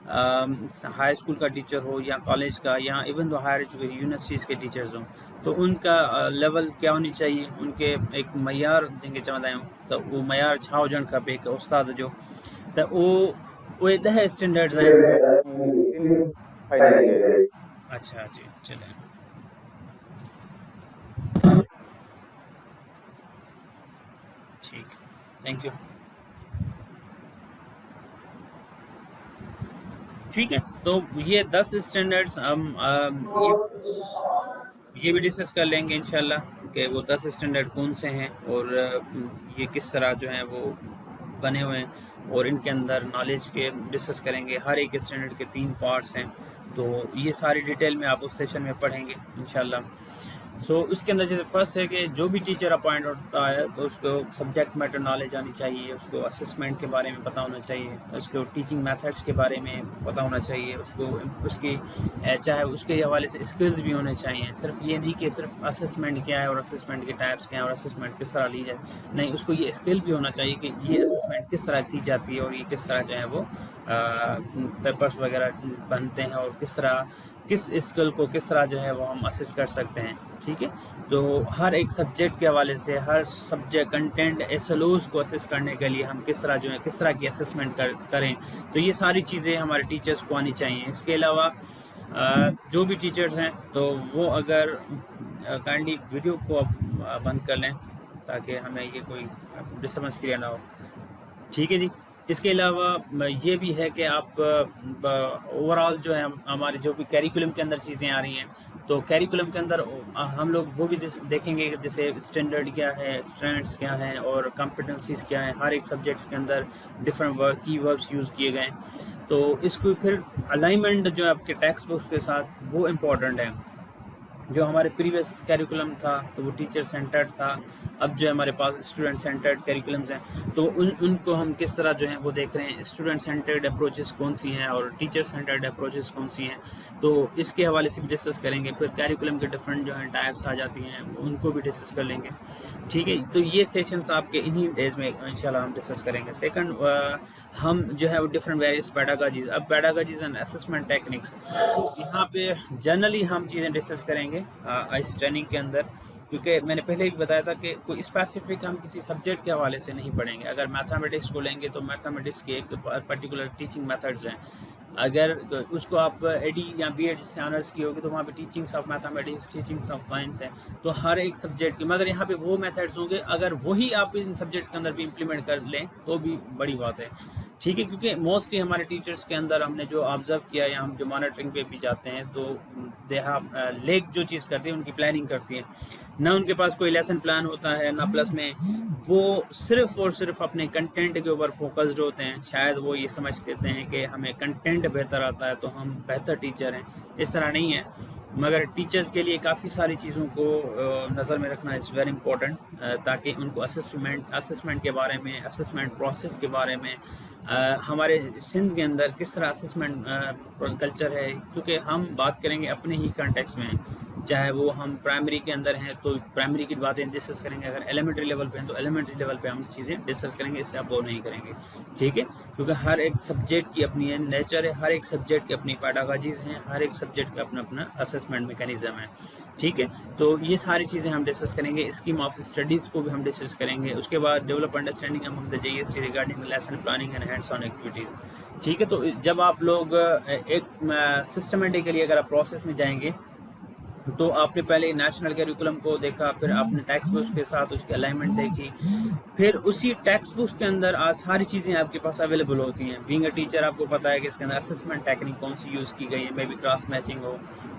हाई स्कूल का टीचर हो या कॉलेज का या इवन दो हायर एजुकेशन यूनिवर्सिटीज़ के टीचर्स हों, तो उनका लेवल क्या होनी चाहिए, उनके एक मैार जंहिंखे चवंदा आहियूं त उहो मैार छा हुजणु खपे हिकु उस्ताद जो, त उहे 10 स्टैंडर्ड्स आहिनि। अच्छा जी, चले ठीक, थैंक यू। ठीक है, तो ये 10 स्टैंडर्ड्स हम ये भी डिस्कस कर लेंगे इंशाल्लाह कि वो 10 स्टैंडर्ड कौन से हैं और ये किस तरह जो हैं वो बने हुए हैं, और इनके अंदर नॉलेज के डिस्कस करेंगे। हर एक स्टैंडर्ड के 3 पार्ट्स हैं, तो ये सारी डिटेल में आप उस सेशन में पढ़ेंगे इंशाल्लाह। सो उसके अंदर जैसे फर्स्ट है कि जो भी टीचर अपॉइंट होता है तो उसको सब्जेक्ट मैटर नॉलेज आनी चाहिए, उसको असेसमेंट के बारे में पता होना चाहिए, उसको टीचिंग मेथड्स के बारे में पता होना चाहिए, उसको उसकी चाहे उसके हवाले से स्किल्स भी होने चाहिए। सिर्फ ये नहीं कि सिर्फ असेसमेंट क्या है और असेसमेंट के टाइप्स क्या हैं और असेसमेंट किस तरह ली जाए, नहीं, उसको ये स्किल भी होना चाहिए कि ये असेसमेंट किस तरह की जाती है और ये किस तरह जो है वो पेपर्स वगैरह बनते हैं और किस तरह किस स्किल को किस तरह जो है वो हम असेस कर सकते हैं। ठीक है, तो हर एक सब्जेक्ट के हवाले से हर सब्जेक्ट कंटेंट एसएलओज को असेस करने के लिए हम किस तरह जो है किस तरह की असेसमेंट करें, तो ये सारी चीज़ें हमारे टीचर्स को आनी चाहिए। इसके अलावा जो भी टीचर्स हैं तो वो अगर काइंडली वीडियो को बंद कर लें ताकि हमें ये कोई डिस्टर्बेंस क्रिएट ना हो। ठीक है जी। इसके अलावा ये भी है कि आप ओवरऑल जो है हमारे जो भी कैरिकुलम के अंदर चीज़ें आ रही हैं, तो कैरिकुलम के अंदर हम लोग वो भी देखेंगे कि जैसे स्टैंडर्ड क्या है, स्ट्रेंथ्स क्या हैं और कॉम्पिटेंसीज क्या हैं। हर एक सब्जेक्ट्स के अंदर डिफरेंट वर्ड की वर्ब्स यूज़ किए गए, तो इसको फिर अलाइनमेंट जो है आपके टेक्स्ट बुक्स के साथ वो इम्पॉर्टेंट है। जो हमारे प्रीवियस कैरिकुलम था तो वो टीचर सेंटर्ड था, अब जो हमारे पास स्टूडेंट सेंटर्ड कैरिकुलम्स हैं, तो उनको हम किस तरह जो है वो देख रहे हैं, स्टूडेंट सेंटर्ड अप्रोचेस कौन सी हैं और टीचर सेंटर्ड अप्रोचेस कौन सी हैं, तो इसके हवाले से भी डिस्कस करेंगे। फिर कैरिकुलम के डिफरेंट जो हैं टाइप्स आ जाती हैं, उनको भी डिस्कस कर लेंगे। ठीक है, तो ये सेशंस आपके इन्हीं डेज में इंशाल्लाह हम डिस्कस करेंगे। सेकंड, हम जो है वो डिफरेंट वेरियस पेडागॉजीज, अब पेडागॉजीज एंड असेसमेंट टेक्निक्स, यहाँ पे जनरली हम चीज़ें डिस्कस करेंगे इस ट्रेनिंग के अंदर क्योंकि मैंने पहले भी बताया था कि कोई स्पेसिफिक हम किसी सब्जेक्ट के हवाले से नहीं पढ़ेंगे। अगर मैथमेटिक्स को लेंगे तो मैथमेटिक्स की एक पर्टिकुलर टीचिंग मेथड्स हैं। अगर उसको आप एडी या बीएड से ऑनर्स की होगी तो वहाँ पे teachings of mathematics, teachings of science है। तो हर एक सब्जेक्ट की, मगर यहाँ पे वो मेथड्स होंगे, अगर वही आप इन सब्जेक्ट्स के अंदर भी इम्प्लीमेंट कर लें तो भी बड़ी बात है, ठीक है। क्योंकि मोस्टली हमारे टीचर्स के अंदर हमने जो ऑब्जर्व किया या हम जो मॉनिटरिंग पे भी जाते हैं तो दे हैव लेक जो चीज़ करती है उनकी प्लानिंग करती है, ना उनके पास कोई लेसन प्लान होता है, ना प्लस में वो सिर्फ और सिर्फ अपने कंटेंट के ऊपर फोकस्ड होते हैं। शायद वो ये समझ लेते हैं कि हमें कंटेंट बेहतर आता है तो हम बेहतर टीचर हैं, इस तरह नहीं है। मगर टीचर्स के लिए काफ़ी सारी चीज़ों को नज़र में रखना इज़ वेरी इंपॉर्टेंट, ताकि उनको असेसमेंट के बारे में, असेसमेंट प्रोसेस के बारे में, हमारे सिंध के अंदर किस तरह असेसमेंट कल्चर है, क्योंकि हम बात करेंगे अपने ही कॉन्टेक्स्ट में, चाहे वो हम प्राइमरी के अंदर हैं तो प्राइमरी की बातें डिस्कस करेंगे, अगर एलिमेंट्री लेवल पे हैं तो एलिमेंट्री लेवल पे हम चीज़ें डिस्कस करेंगे, इससे आप वो नहीं करेंगे, ठीक है। क्योंकि हर एक सब्जेक्ट की अपनी नेचर है, हर एक सब्जेक्ट की अपनी पैडागॉजीज़ हैं, हर एक सब्जेक्ट का अपना अपना असेसमेंट मैकेनिज़्म है, ठीक है। तो ये सारी चीज़ें हम डिस्कस करेंगे, स्कीम ऑफ स्टडीज़ को भी हम डिस्कस करेंगे। उसके बाद develop understanding among the JEST regarding lesson planning and hands on activities, ठीक है। तो जब आप लोग एक सिस्टमेटिकली अगर आप प्रोसेस में जाएंगे तो आपने पहले नेशनल करिकुलम को देखा, फिर आपने टेक्स्ट बुक के साथ उसकी अलाइनमेंट देखी, फिर उसी टेक्स्ट बुक के अंदर आज सारी चीज़ें आपके पास अवेलेबल होती हैं। बीइंग अ टीचर आपको पता है कि इसके अंदर असेसमेंट टेक्निक कौन सी यूज़ की गई है, मे बी क्रॉस मैचिंग हो,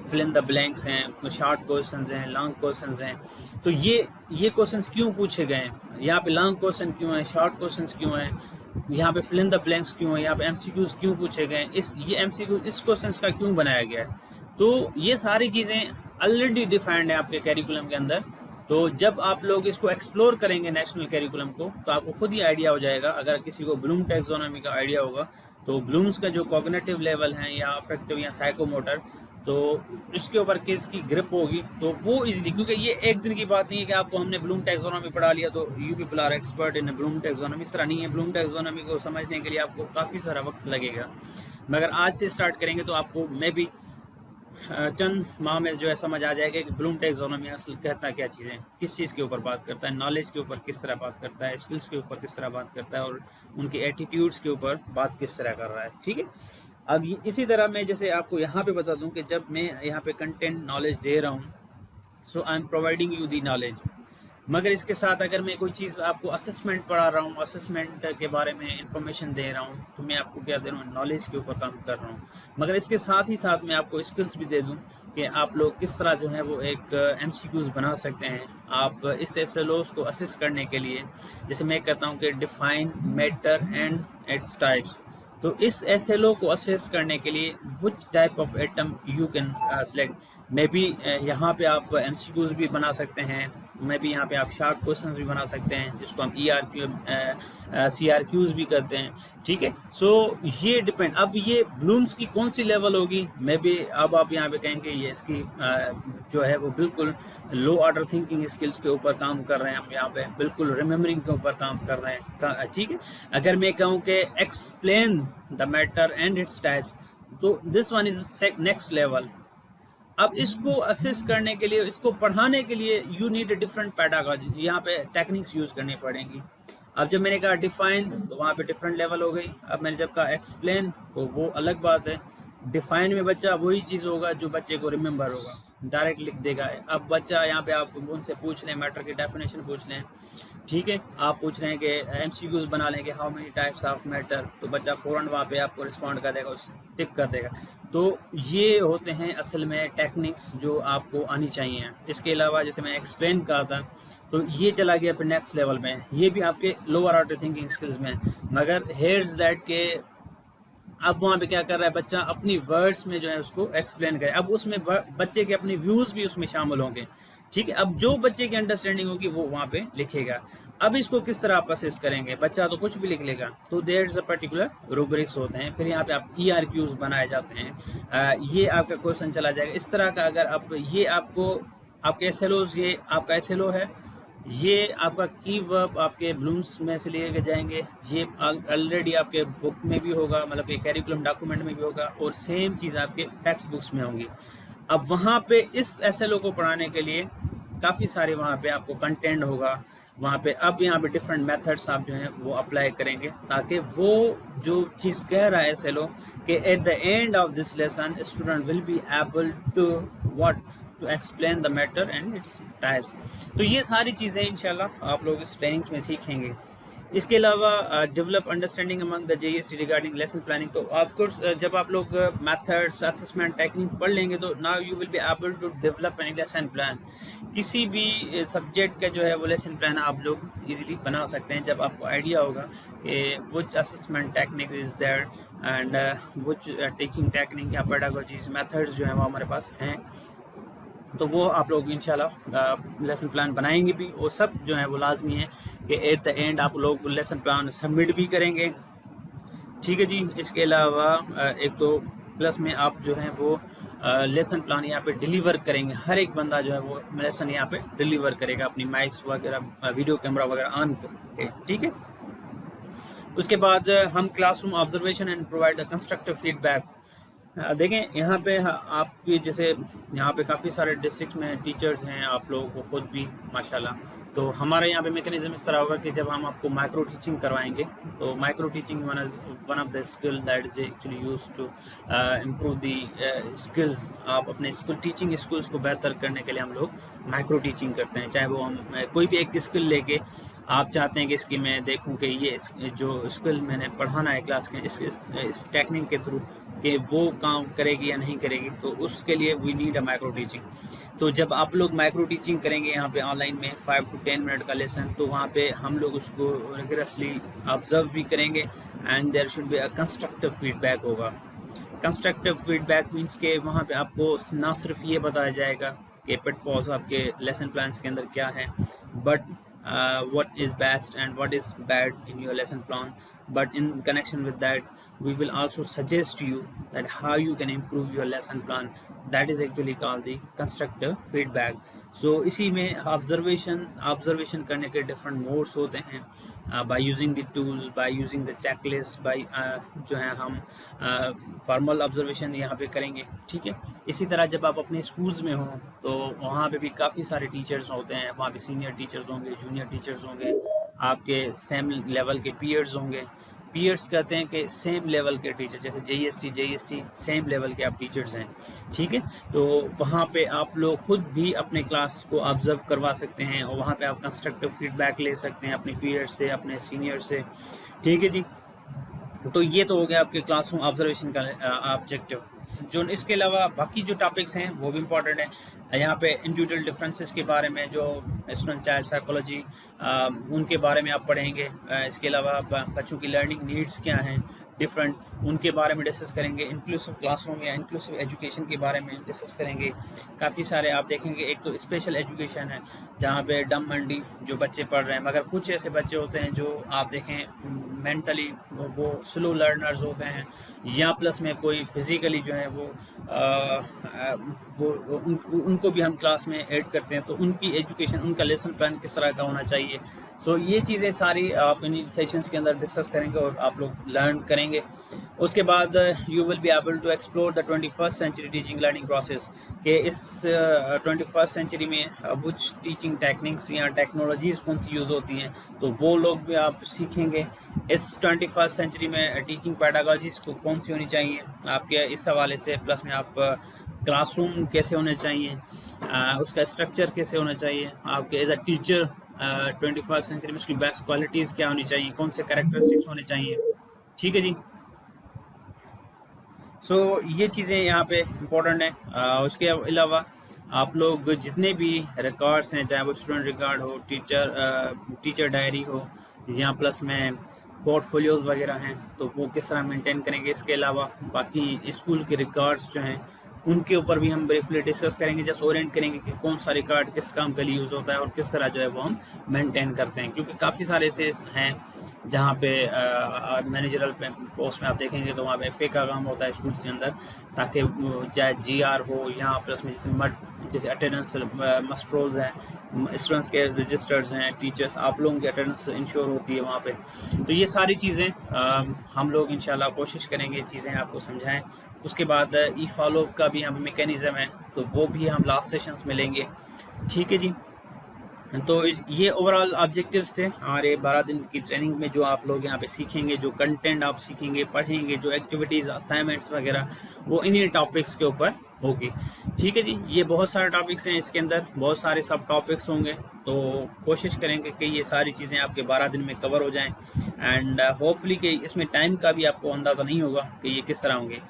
फिल इन द ब्लैंक्स हैं, शॉर्ट क्वेश्चंस हैं, लॉन्ग क्वेश्चंस हैं। तो ये क्वेश्चंस क्यों पूछे गए हैं, यहाँ पे लॉन्ग क्वेश्चन क्यों है, शॉर्ट क्वेश्चंस क्यों हैं, यहाँ पे फिल इन द ब्लैंक्स क्यों है, यहाँ पे एमसीक्यूज क्यों पूछे गए, ये एमसीक्यू इस क्वेश्चंस का क्यों बनाया गया है। तो ये सारी चीज़ें ऑलरेडी डिफाइंड है आपके कैरिकुलम के अंदर। तो जब आप लोग इसको एक्सप्लोर करेंगे नेशनल कैरिकुलम को तो आपको खुद ही आइडिया हो जाएगा। अगर किसी को ब्लूम टैक्सोनॉमी का आइडिया होगा तो ब्लूम्स का जो कॉग्निटिव लेवल है या अफेक्टिव या साइकोमोटर, तो इसके ऊपर किसकी ग्रिप होगी तो वो इजीली, क्योंकि ये एक दिन की बात नहीं है कि आपको हमने ब्लूम टैक्सोनॉमी पढ़ा लिया तो you people are expert in Bloom taxonomy, इस तरह नहीं है। ब्लूम टैक्सोनॉमी को समझने के लिए आपको काफ़ी सारा वक्त लगेगा, मगर आज से स्टार्ट करेंगे तो आपको मे बी चंद माह में जो है समझ आ जाएगा कि ब्लूम टैक्सोनॉमी असल कहता है क्या चीज़ें, किस चीज़ के ऊपर बात करता है, नॉलेज के ऊपर किस तरह बात करता है, स्किल्स के ऊपर किस तरह बात करता है और उनके एटीट्यूड्स के ऊपर बात किस तरह कर रहा है, ठीक है। अब इसी तरह मैं जैसे आपको यहाँ पे बता दूँ कि जब मैं यहाँ पे कंटेंट नॉलेज दे रहा हूँ, so I am providing you the knowledge, मगर इसके साथ अगर मैं कोई चीज़ आपको असेसमेंट पढ़ा रहा हूँ, असेसमेंट के बारे में इंफॉर्मेशन दे रहा हूँ, तो मैं आपको क्या दे रहा हूँ, नॉलेज के ऊपर काम कर रहा हूँ। मगर इसके साथ ही साथ मैं आपको स्किल्स भी दे दूँ कि आप लोग किस तरह जो है वो एक एमसीक्यूज़ बना सकते हैं। आप इस एसएलओज़ को असेस करने के लिए, जैसे मैं कहता हूँ कि define, matter and its types, तो इस एसएलओ को असेस करने के लिए which type of atom you can select, may be यहाँ पे आप एमसीक्यूज़ भी बना सकते हैं, मे बी यहाँ पे आप शॉर्ट क्वेश्चंस भी बना सकते हैं जिसको हम CRQs भी करते हैं, ठीक है। सो ये डिपेंड, अब ये ब्लूम्स की कौन सी लेवल होगी, मे बी अब आप यहाँ पे कहेंगे ये इसकी जो है वो बिल्कुल लो ऑर्डर थिंकिंग स्किल्स के ऊपर काम कर रहे हैं, हम यहाँ पे बिल्कुल रिमेम्बरिंग के ऊपर काम कर रहे हैं, ठीक है। अगर मैं कहूँ कि explain the matter and its types, तो this one is next level. अब इसको असेस करने के लिए, इसको पढ़ाने के लिए यू नीड डिफरेंट पैडागॉजी, यहाँ पे टेक्निक्स यूज़ करनी पड़ेंगी। अब जब मैंने कहा डिफाइन तो वहाँ पे डिफरेंट लेवल हो गई। अब मैंने जब कहा एक्सप्लेन तो वो अलग बात है। डिफाइन में बच्चा वही चीज़ होगा जो बच्चे को रिमेंबर होगा, डायरेक्ट लिख देगा। अब बच्चा यहाँ पे आप उनसे पूछ लें, मैटर की डेफिनेशन पूछ लें, ठीक है। आप पूछ रहे हैं कि एमसीक्यूज़ बना लें कि how many types of matter, तो बच्चा फ़ौरन वहाँ पे आपको रिस्पॉन्ड कर देगा, उस टिक कर देगा। तो ये होते हैं असल में टेक्निक्स जो आपको आनी चाहिए। इसके अलावा जैसे मैं एक्सप्लेन कहा था तो ये चला गया फिर नेक्स्ट लेवल में, ये भी आपके लोअर ऑर्डर थिंकिंग स्किल्स में। मगर हेयर्स दैट के अब वहाँ पे क्या कर रहा है बच्चा, अपनी वर्ड्स में जो है उसको एक्सप्लेन करे। अब उसमें बच्चे के अपने व्यूज़ भी उसमें शामिल होंगे, ठीक है। अब जो बच्चे की अंडरस्टैंडिंग होगी वो वहाँ पे लिखेगा। अब इसको किस तरह आप असेस करेंगे, बच्चा तो कुछ भी लिख लेगा, तो there is a particular rubrics होते हैं। फिर यहाँ पे आप ERQs बनाए जाते हैं, ये आपका क्वेश्चन चला जाएगा इस तरह का। अगर आप ये आपको आपके SLOs, ये आपका SLO है, ये आपका की वर्ब आपके ब्लूम्स में से लिए जाएंगे, ये ऑलरेडी आपके बुक में भी होगा, मतलब कि कैरिकुलम डॉक्यूमेंट में भी होगा, और सेम चीज़ आपके टेक्स्ट बुक्स में होंगी। अब वहाँ पे इस SLO को पढ़ाने के लिए काफ़ी सारे वहाँ पे आपको कंटेंट होगा वहाँ पे। अब यहाँ पे डिफरेंट मेथड्स आप जो हैं वो अप्लाई करेंगे ताकि वो जो चीज़ कह रहा है सेलो कि at the end of this lesson student will be able to what to explain the matter and its types. तो ये सारी चीज़ें इंशाल्लाह आप लोग इस ट्रेनिंग्स में सीखेंगे। इसके अलावा develop understanding among the JEST regarding lesson planning. तो ऑफ कोर्स जब आप लोग मेथड्स असेसमेंट टेक्निक पढ़ लेंगे तो now you will be able to develop any lesson plan. किसी भी सब्जेक्ट का जो है वो लेसन प्लान आप लोग इजीली बना सकते हैं जब आपको आइडिया होगा कि which assessment technique is there and which teaching technique या पेडागोजीज मेथड्स जो हैं वो हमारे पास हैं। तो वो आप लोग इंशाल्लाह लेसन प्लान बनाएंगे भी, और सब जो है वो लाजमी है कि एट द एंड आप लोग लेसन प्लान सबमिट भी करेंगे। ठीक है जी। इसके अलावा एक तो प्लस में आप जो है वो लेसन प्लान यहाँ पे डिलीवर करेंगे। हर एक बंदा जो है वो लेसन यहाँ पे डिलीवर करेगा अपनी माइक्स वगैरह वीडियो कैमरा वगैरह ऑन करके। ठीक है। उसके बाद हम classroom observation and provide the constructive feedback. देखें यहाँ पे आपके जैसे यहाँ पे काफ़ी सारे डिस्ट्रिक्ट में टीचर्स हैं, आप लोगों को खुद भी माशाल्लाह। तो हमारे यहाँ पे मैकेनिज्म इस तरह होगा कि जब हम आपको माइक्रो टीचिंग करवाएंगे तो micro teaching one of the skill that is actually used to improve the skills. आप अपने स्किल टीचिंग स्किल्स को बेहतर करने के लिए हम लोग माइक्रो टीचिंग करते हैं। चाहे वो हम कोई भी एक स्किल लेके आप चाहते हैं कि इसकी मैं देखूं कि ये जो स्किल मैंने पढ़ाना है क्लास के इस टेक्निक के थ्रू कि वो काम करेगी या नहीं करेगी, तो उसके लिए we need a micro teaching. तो जब आप लोग माइक्रो टीचिंग करेंगे यहाँ पे ऑनलाइन में 5 to 10 मिनट का लेसन, तो वहाँ पे हम लोग उसको रिगरसली ऑब्जर्व भी करेंगे and there should be a constructive feedback होगा। कंस्ट्रक्टिव फीडबैक मीन्स के वहाँ पे आपको ना सिर्फ ये बताया जाएगा कि पिटफॉल्स आपके लेसन प्लान्स के अंदर क्या है, but what is best and what is bad in your lesson plan, but in connection with that we will also suggest you that how you can improve your lesson plan. That is actually called the constructive feedback. So इसी में observation करने के different modes होते हैं, by using the tools, by using the checklist, by जो है हम formal observation यहाँ पे करेंगे। ठीक है। इसी तरह जब आप अपने स्कूल्स में हो तो वहाँ पे भी काफ़ी सारे टीचर्स होते हैं, वहाँ पे सीनियर टीचर्स होंगे, जूनियर टीचर्स होंगे, आपके सेम लेवल के पीयर्स होंगे। पीयर्स कहते हैं कि सेम लेवल के टीचर, जैसे JEST सेम लेवल के आप टीचर्स हैं। ठीक है। तो वहाँ पे आप लोग खुद भी अपने क्लास को ऑब्जर्व करवा सकते हैं और वहाँ पे आप कंस्ट्रक्टिव फीडबैक ले सकते हैं अपने पीयर्स से, अपने सीनियर से। ठीक है जी। तो ये तो हो गया आपके क्लासरूम ऑब्जर्वेशन का ऑब्जेक्टिव। जो इसके अलावा बाकी जो टॉपिक्स हैं वो भी इम्पॉर्टेंट है। यहाँ पे इंडिविजुअल डिफरेंसेस के बारे में, जो स्टूडेंट चाइल्ड साइकोलॉजी, उनके बारे में आप पढ़ेंगे। इसके अलावा बच्चों की लर्निंग नीड्स क्या हैं डिफरेंट, उनके बारे में डिस्कस करेंगे। इंक्लूसिव क्लासरूम या इंक्लूसिव एजुकेशन के बारे में डिस्कस करेंगे। काफ़ी सारे आप देखेंगे, एक तो स्पेशल एजुकेशन है जहाँ पे डम एंड डीफ जो बच्चे पढ़ रहे हैं, मगर कुछ ऐसे बच्चे होते हैं जो आप देखें मेंटली वो स्लो लर्नर्स होते हैं, या प्लस में कोई फिज़िकली जो है उनको भी हम क्लास में ऐड करते हैं। तो उनकी एजुकेशन, उनका लेसन प्लान किस तरह का होना चाहिए। सो ये चीज़ें सारी आप इन सेशंस के अंदर डिस्कस करेंगे और आप लोग लर्न करेंगे। उसके बाद you will be able to explore the 21st century teaching learning process कि इस 21st सेंचुरी में कुछ टीचिंग टेक्निक्स या टेक्नोलॉजीज़ कौन सी यूज़ होती हैं, तो वो लोग भी आप सीखेंगे। इस 21st सेंचुरी में टीचिंग पेडागोजीज़ को कौन सी होनी चाहिए आपके इस हवाले से, प्लस में आप क्लासरूम कैसे होने चाहिए, उसका स्ट्रक्चर कैसे होना चाहिए आपके as a teacher 21st century में, उसकी बेस्ट क्वालिटीज़ क्या होनी चाहिए, कौन से कैरेक्टरिस्टिक्स होने चाहिए। ठीक है जी। सो ये चीज़ें यहाँ पे इम्पोर्टेंट है। उसके अलावा आप लोग जितने भी रिकॉर्ड्स हैं, चाहे वो स्टूडेंट रिकॉर्ड हो, टीचर डायरी हो, या प्लस में पोर्टफोलियोज़ वगैरह हैं, तो वो किस तरह मेंटेन करेंगे। इसके अलावा बाकी स्कूल के रिकॉर्ड्स जो हैं उनके ऊपर भी हम ब्रीफली डिस्कस करेंगे, जस्ट ओरिएंट करेंगे कि कौन सा रिकॉर्ड किस काम के लिए यूज़ होता है और किस तरह जो है वो हम मेंटेन करते हैं। क्योंकि काफ़ी सारे ऐसे हैं जहाँ पे मैनेजरल पोस्ट में आप देखेंगे तो वहाँ पे FA का काम होता है स्कूल के अंदर, ताकि चाहे GR हो, यहाँ प्लस में जैसे अटेंडेंस मस्ट रोल्स हैं, स्टूडेंट्स के रजिस्टर्स हैं, टीचर्स, आप लोगों की अटेंडेंस इंश्योर होती है वहाँ पे। तो ये सारी चीज़ें हम लोग इंशाल्लाह कोशिश करेंगे चीज़ें आपको समझाएं। उसके बाद ई फॉलोअप का भी यहाँ पे मैकेनिज़्म है, तो वो भी हम लास्ट सेशंस में लेंगे। ठीक है जी। तो ये ओवरऑल ऑब्जेक्टिव्स थे हमारे 12 दिन की ट्रेनिंग में। जो आप लोग यहाँ पे सीखेंगे, जो कंटेंट आप सीखेंगे, पढ़ेंगे, जो एक्टिविटीज़, असाइनमेंट्स वगैरह, वो इन्हीं टॉपिक्स के ऊपर होगी। ठीक है जी, ये बहुत सारे टॉपिक्स हैं, इसके अंदर बहुत सारे सब टॉपिक्स होंगे, तो कोशिश करेंगे कि ये सारी चीज़ें आपके 12 दिन में कवर हो जाएँ। एंड होपफुली कि इसमें टाइम का भी आपको अंदाज़ा नहीं होगा कि ये किस तरह होंगे।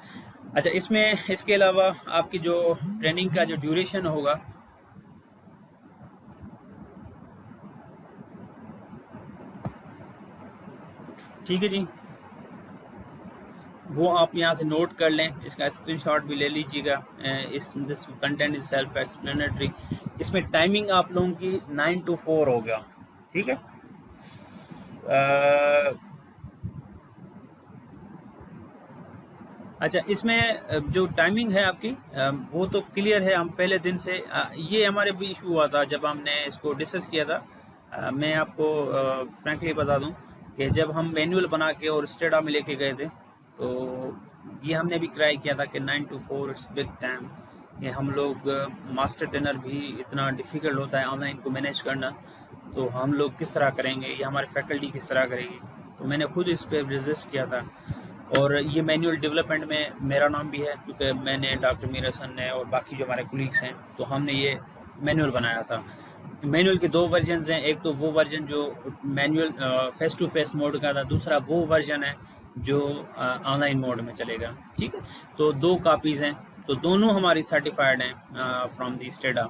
अच्छा, इसमें इसके अलावा आपकी जो ट्रेनिंग का जो ड्यूरेशन होगा, ठीक है जी, वो आप यहाँ से नोट कर लें, इसका स्क्रीनशॉट भी ले लीजिएगा। This content is self explanatory. इसमें टाइमिंग आप लोगों की 9 to 4 होगा। ठीक है, अच्छा, इसमें जो टाइमिंग है आपकी वो तो क्लियर है। हम पहले दिन से ये हमारे भी इशू हुआ था जब हमने इसको डिस्कस किया था। मैं आपको फ्रैंकली बता दूं कि जब हम मैनुअल बना के और स्टेडा में लेके गए थे, तो ये हमने भी ट्राई किया था कि 9 to 4 इट्स बिग टाइम। ये हम लोग मास्टर ट्रेनर भी इतना डिफ़िकल्ट होता है ऑनलाइन को मैनेज करना, तो हम लोग किस तरह करेंगे, ये हमारी फैकल्टी किस तरह करेगी। तो मैंने खुद इस पर रिजर्व किया था। और ये मैनुअल डेवलपमेंट में मेरा नाम भी है, क्योंकि मैंने, डॉक्टर मीर हसन ने और बाकी जो हमारे कोलीग्स हैं, तो हमने ये मैनुअल बनाया था। मैनुअल के 2 वर्जन्स हैं, एक तो वो वर्जन जो manual face to face mode का था, दूसरा वो वर्जन है जो ऑनलाइन मोड में चलेगा। ठीक है, तो 2 कापीज़ हैं, तो दोनों हमारी सर्टिफाइड हैं from the STEDA.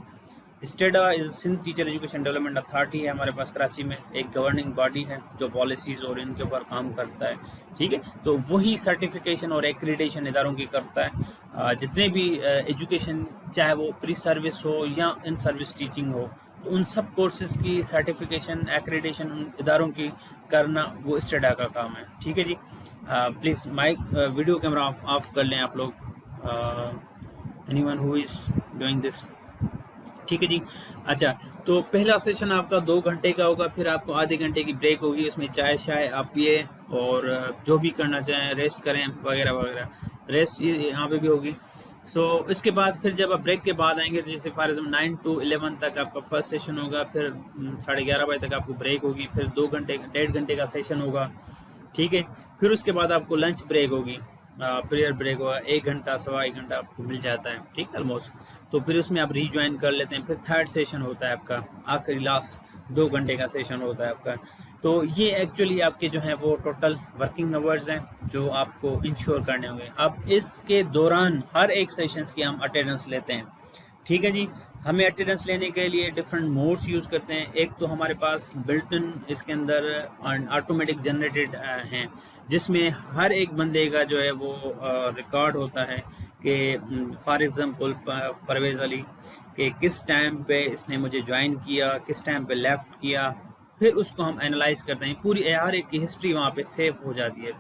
STEDA is Sindh teacher education development authority है हमारे पास कराची में, एक गवर्निंग बॉडी है जो पॉलिसीज़ और इनके ऊपर काम करता है। ठीक है, तो वही सर्टिफिकेशन और एक्रीडिटेशन इदारों की करता है। जितने भी एजुकेशन, चाहे वो प्री सर्विस हो या इन सर्विस टीचिंग हो, तो उन सब कोर्सेज़ की सर्टिफिकेशन, एक्रीडिटेशन उन इदारों की करना वो स्टेडा का काम है। ठीक है जी, please mic video camera off कर लें आप लोग, anyone who is doing this. ठीक है जी, अच्छा, तो पहला सेशन आपका 2 घंटे का होगा, फिर आपको आधे घंटे की ब्रेक होगी, उसमें चाय शाय आप पिए और जो भी करना चाहें, रेस्ट करें वगैरह वगैरह, रेस्ट यहाँ पे भी होगी। सो इसके बाद फिर जब आप ब्रेक के बाद आएंगे, तो जैसे फॉर एग्जाम्पल 9 to 11 तक आपका फर्स्ट सेशन होगा, फिर 11:30 बजे तक आपको ब्रेक होगी, फिर 2 घंटे, 1.5 घंटे का सेशन होगा। ठीक है, फिर उसके बाद आपको लंच ब्रेक होगी, प्रेयर ब्रेक होगा, 1 घंटा, सवा 1 घंटा आपको मिल जाता है। ठीक है, ऑलमोस्ट। तो फिर उसमें आप रीज्वाइन कर लेते हैं, फिर 3rd सेशन होता है आपका, आखिरी लास्ट 2 घंटे का सेशन होता है आपका। तो ये एक्चुअली आपके जो हैं वो टोटल वर्किंग आवर्स हैं जो आपको इंश्योर करने होंगे। अब इसके दौरान हर एक सेशंस की हम अटेंडेंस लेते हैं। ठीक है जी, हमें अटेंडेंस लेने के लिए डिफरेंट मोड्स यूज़ करते हैं। एक तो हमारे पास बिल्ट इन इसके अंदर ऑटोमेटिक जनरेटेड हैं, जिसमें हर एक बंदे का जो है वो रिकॉर्ड होता है कि फॉर एग्ज़ाम्पल परवेज़ अली कि किस टाइम पे इसने मुझे ज्वाइन किया, किस टाइम पे लेफ़्ट किया, फिर उसको हम एनालाइज करते हैं। पूरी हर एक की हिस्ट्री वहाँ पे सेव हो जाती है।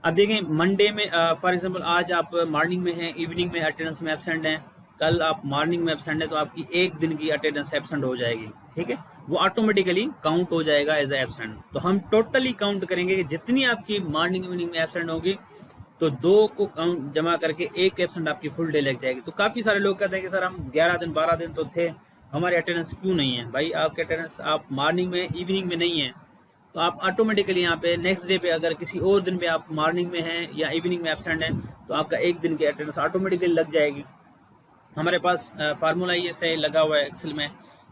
अब देखें, मंडे में फॉर एग्ज़ाम्पल आज आप मॉर्निंग में हैं, इवनिंग में अटेंडेंस में एब्सेंट हैं, कल आप मॉर्निंग में एब्सेंट है, तो आपकी 1 दिन की अटेंडेंस एब्सेंट हो जाएगी। ठीक है, वो ऑटोमेटिकली काउंट हो जाएगा एज एब्सेंट। तो हम टोटली काउंट करेंगे कि जितनी आपकी मॉर्निंग इवनिंग में एब्सेंट होगी, तो 2 को काउंट जमा करके 1 एब्सेंट आपकी फुल डे लग जाएगी। तो काफ़ी सारे लोग कहते हैं कि सर हम 11 दिन 12 दिन तो थे, हमारी अटेंडेंस क्यों नहीं है? भाई आपकी अटेंडेंस आप मॉर्निंग में इवनिंग में नहीं है, तो आप ऑटोमेटिकली यहाँ पे नेक्स्ट डे पे अगर किसी और दिन पे आप मॉर्निंग में हैं या इवनिंग में एब्सेंट हैं, तो आपका 1 दिन की अटेंडेंस ऑटोमेटिकली लग जाएगी। हमारे पास फार्मूला ये से लगा हुआ है एक्सेल में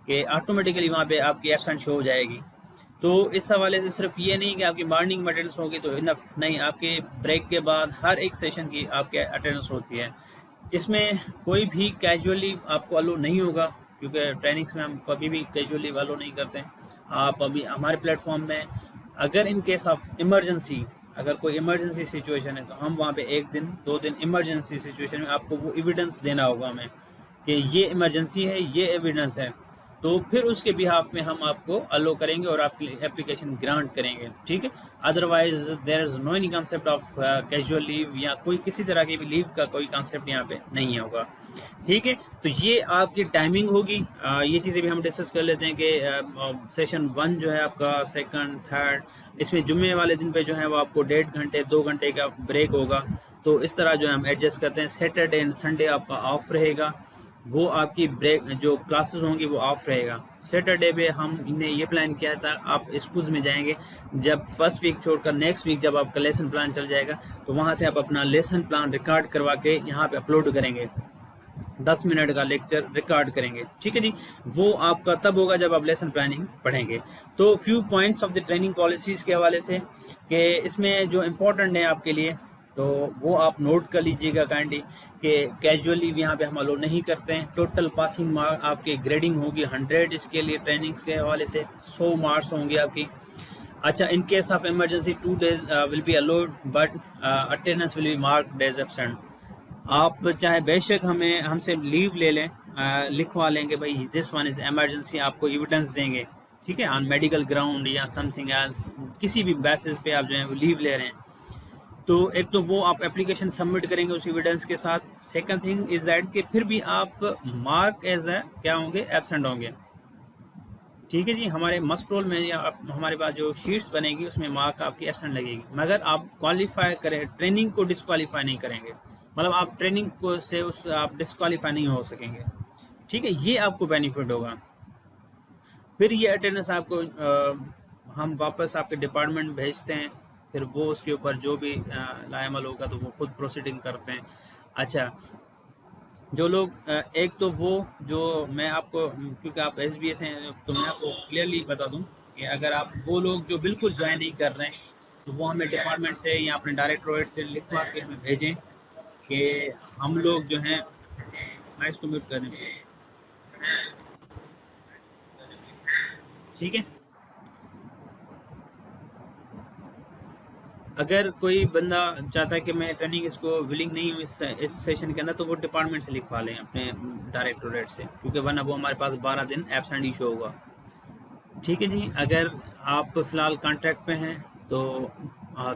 कि ऑटोमेटिकली वहाँ पे आपकी एब्सेंट शो हो जाएगी। तो इस हवाले से सिर्फ ये नहीं कि आपकी मॉर्निंग में अटेंडेंस होगी तो इनफ नहीं, आपके ब्रेक के बाद हर एक सेशन की आपके अटेंडेंस होती है। इसमें कोई भी कैजुअली आपको अलो नहीं होगा, क्योंकि ट्रेनिंग्स में हम कभी भी कैजुअली अलो नहीं करते। आप अभी हमारे प्लेटफॉर्म में अगर इन केस ऑफ इमरजेंसी, अगर कोई इमरजेंसी सिचुएशन है, तो हम वहाँ पे 1 दिन 2 दिन इमरजेंसी सिचुएशन में आपको वो एविडेंस देना होगा हमें कि ये इमरजेंसी है, ये एविडेंस है, तो फिर उसके बिहाफ में हम आपको अलो करेंगे और आपकी एप्लीकेशन ग्रांट करेंगे। ठीक है, otherwise there is no any concept of casual leave या कोई किसी तरह की भी लीव का कोई कॉन्सेप्ट यहाँ पे नहीं होगा। ठीक है, तो ये आपकी टाइमिंग होगी। ये चीज़ें भी हम डिस्कस कर लेते हैं कि सेशन 1 जो है आपका, 2nd 3rd, इसमें जुम्मे वाले दिन पे जो है वो आपको 1.5 घंटे 2 घंटे का ब्रेक होगा। तो इस तरह जो है हम एडजस्ट करते हैं। सैटरडे एंड संडे आपका ऑफ रहेगा। वो आपकी ब्रेक जो क्लासेस होंगी वो ऑफ रहेगा। सैटरडे पे हमने ये प्लान किया था, आप स्कूल्स में जाएंगे, जब फर्स्ट वीक छोड़कर नेक्स्ट वीक जब आपका लेसन प्लान चल जाएगा तो वहाँ से आप अपना लेसन प्लान रिकॉर्ड करवा के यहाँ पे अपलोड करेंगे, 10 मिनट का लेक्चर रिकॉर्ड करेंगे, ठीक है जी। वो आपका तब होगा जब आप लेसन प्लानिंग पढ़ेंगे। तो few points of the training policies के हवाले से कि इसमें जो इम्पोर्टेंट है आपके लिए, तो वो आप नोट कर लीजिएगा काइंडली कि कैजुअली यहाँ पे हम अलो नहीं करते हैं। टोटल पासिंग मार्क आपकी ग्रेडिंग होगी 100, इसके लिए ट्रेनिंग्स के हवाले से 100 मार्क्स होंगे आपकी। अच्छा, in case of emergency 2 days will be allowed but attendance will be marked as absent. आप चाहे बेशक हमसे लीव ले लें, लिखवा लेंगे भाई दिस वन इज़ इमरजेंसी, आपको एविडेंस देंगे, ठीक है, ऑन मेडिकल ग्राउंड या समथिंग एल्स, किसी भी बेसिस पे आप जो है लीव ले रहे हैं। तो एक तो वो आप एप्लीकेशन सबमिट करेंगे उस एविडेंस के साथ। सेकंड थिंग इज दैट कि फिर भी आप मार्क एज ए क्या होंगे, एब्सेंट होंगे, ठीक है जी। हमारे मस्ट रोल में या हमारे पास जो शीट्स बनेगी उसमें मार्क आपकी एब्सेंट लगेगी, मगर आप क्वालिफाई करें, ट्रेनिंग को डिस्क्वालीफाई नहीं करेंगे, मतलब आप ट्रेनिंग को से उस आप डिस्क्वालीफाई नहीं हो सकेंगे, ठीक है। ये आपको बेनिफिट होगा। फिर ये अटेंडेंस आपको हम वापस आपके डिपार्टमेंट भेजते हैं, फिर वो उसके ऊपर जो भी लाएमल होगा तो वो खुद प्रोसीडिंग करते हैं। अच्छा, जो लोग एक तो वो जो मैं आपको, क्योंकि आप SBS हैं तो मैं आपको क्लियरली बता दूं कि अगर आप वो लोग जो बिल्कुल ज्वाइन नहीं कर रहे हैं तो वो हमें डिपार्टमेंट से या अपने डायरेक्टोरेट से लिखवा के हमें भेजें कि हम लोग जो हैं, मैं इसको म्यूट कर दें, ठीक है। अगर कोई बंदा चाहता है कि मैं ट्रेनिंग इसको विलिंग नहीं हूँ इस सेशन के अंदर, तो वो डिपार्टमेंट से लिखवा लें अपने डायरेक्टोरेट से, क्योंकि वरना वो हमारे पास 12 दिन एब्सेंट इशू होगा, ठीक है जी। अगर आप फ़िलहाल कॉन्ट्रैक्ट पे हैं तो